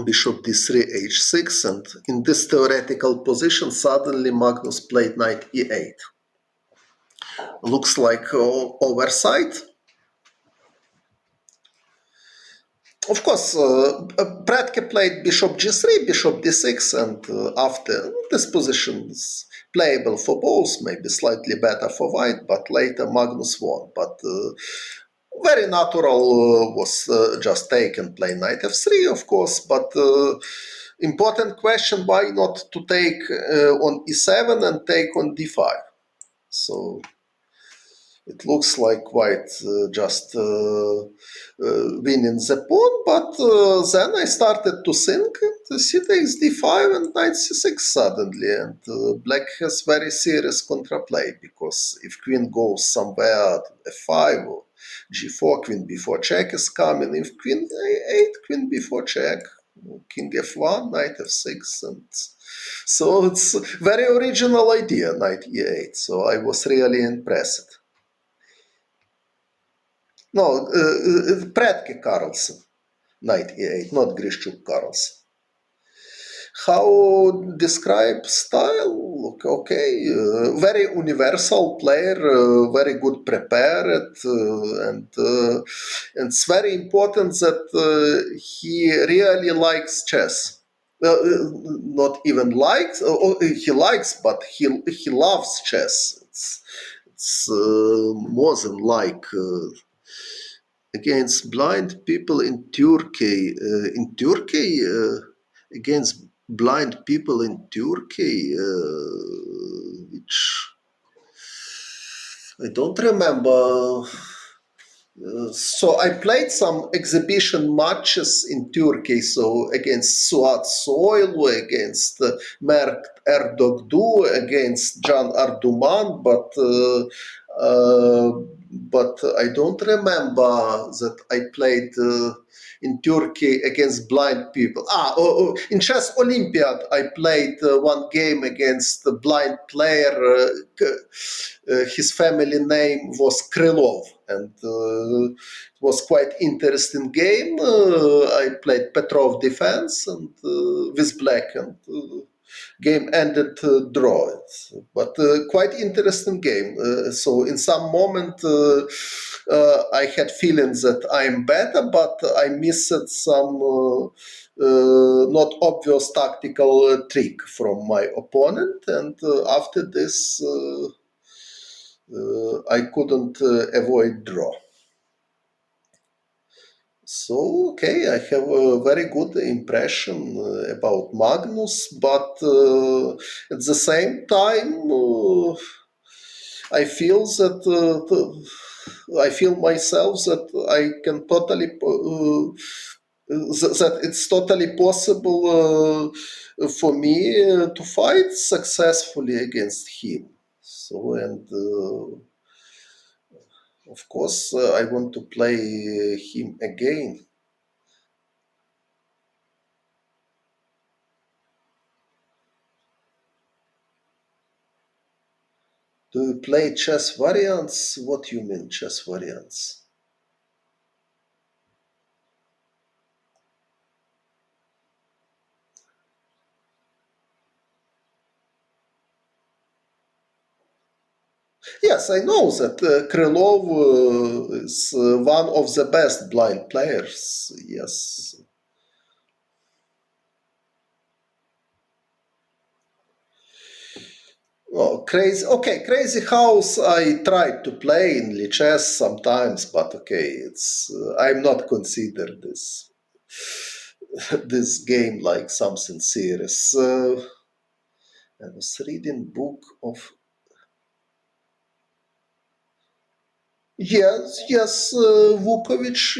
bishop d3, h6, and in this theoretical position suddenly Magnus played knight e8. Looks like oversight. Of course, Predke played bishop g3, bishop d6, and after this position is playable for both, maybe slightly better for white, but later Magnus won. But very natural was just take and play knight f3, of course, but important question, why not to take on e7 and take on d5? So it looks like white just winning the pawn, but then I started to think c takes d5 and knight c6 suddenly, and black has very serious contraplay, because if queen goes somewhere to f5 or g4, queen b4 check is coming. If queen a8, queen b4 check, king f1, knight f6, and so it's very original idea, knight e8. So I was really impressed. No, Predke Carlsen, knight e8, not Ivanchuk Carlsen. How describe style? okay, very universal player, very good prepared, and it's very important that he really likes chess. Not even likes, he likes, but he loves chess. It's more than like. Against blind people in Turkey. In Turkey, against blind people in Turkey, which I don't remember. So I played some exhibition matches in Turkey, so against Suat Soylu, against Mert Erdogdu, against Can Arduman, but I don't remember that I played in Turkey against blind people. In chess Olympiad, I played one game against a blind player. His family name was Krylov, and it was quite interesting game. I played Petrov defense and with black, and game ended draw. But quite interesting game. So in some moment I had feelings that I'm better, but I missed some not obvious tactical trick from my opponent, and after this I couldn't avoid draw. So, okay, I have a very good impression about Magnus, but at the same time, I feel that I feel myself that I can totally that it's totally possible for me to fight successfully against him. So, and of course, I want to play him again. Do you play chess variants? What do you mean, chess variants? Yes, I know that Krylov is one of the best blind players. Yes. Oh, crazy. Okay, Crazy House. I tried to play in Lichess sometimes, but okay, it's I'm not consider this this game like something serious. I was reading book of. Yes, yes, Vukovic.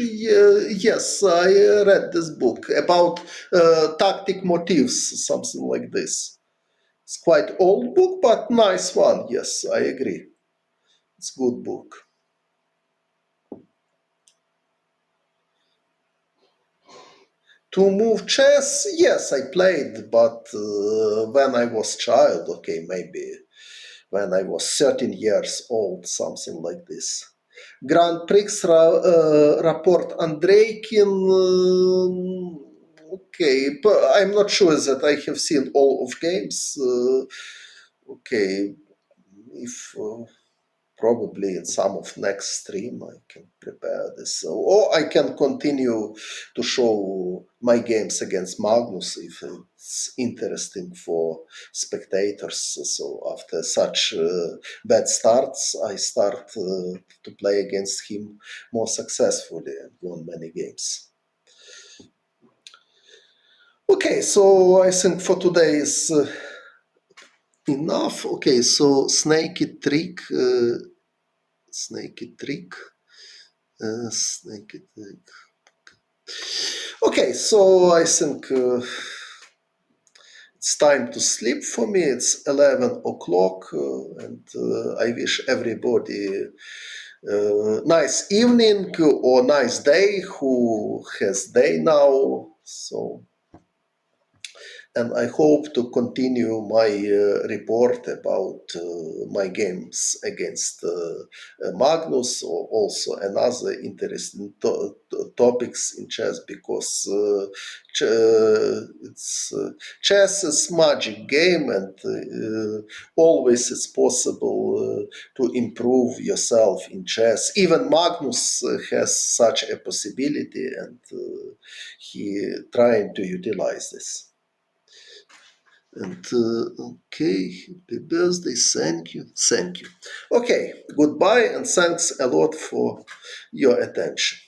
Yes, I read this book about tactic motifs, something like this. It's quite old book, but nice one. Yes, I agree. It's good book. To move chess, yes, I played, but when I was child, okay, maybe when I was 13 years old, something like this. Grand Prix Rapport Andreikin. Okay, but I'm not sure that I have seen all of games. Okay, if probably in some of next stream I can prepare this, or I can continue to show my games against Magnus if it's interesting for spectators. So after such bad starts, I start to play against him more successfully and won many games. Okay, so I think for today is enough. Okay, so snakey trick. Snake. Okay, so I think it's time to sleep for me. It's 11 o'clock, and I wish everybody nice evening or nice day who has day now. So and I hope to continue my report about my games against Magnus, or also another interesting topics in chess, because chess is magic game, and always it's possible to improve yourself in chess. Even Magnus has such a possibility, and he trying to utilize this. And okay, happy birthday, thank you, thank you. Okay, goodbye, and thanks a lot for your attention.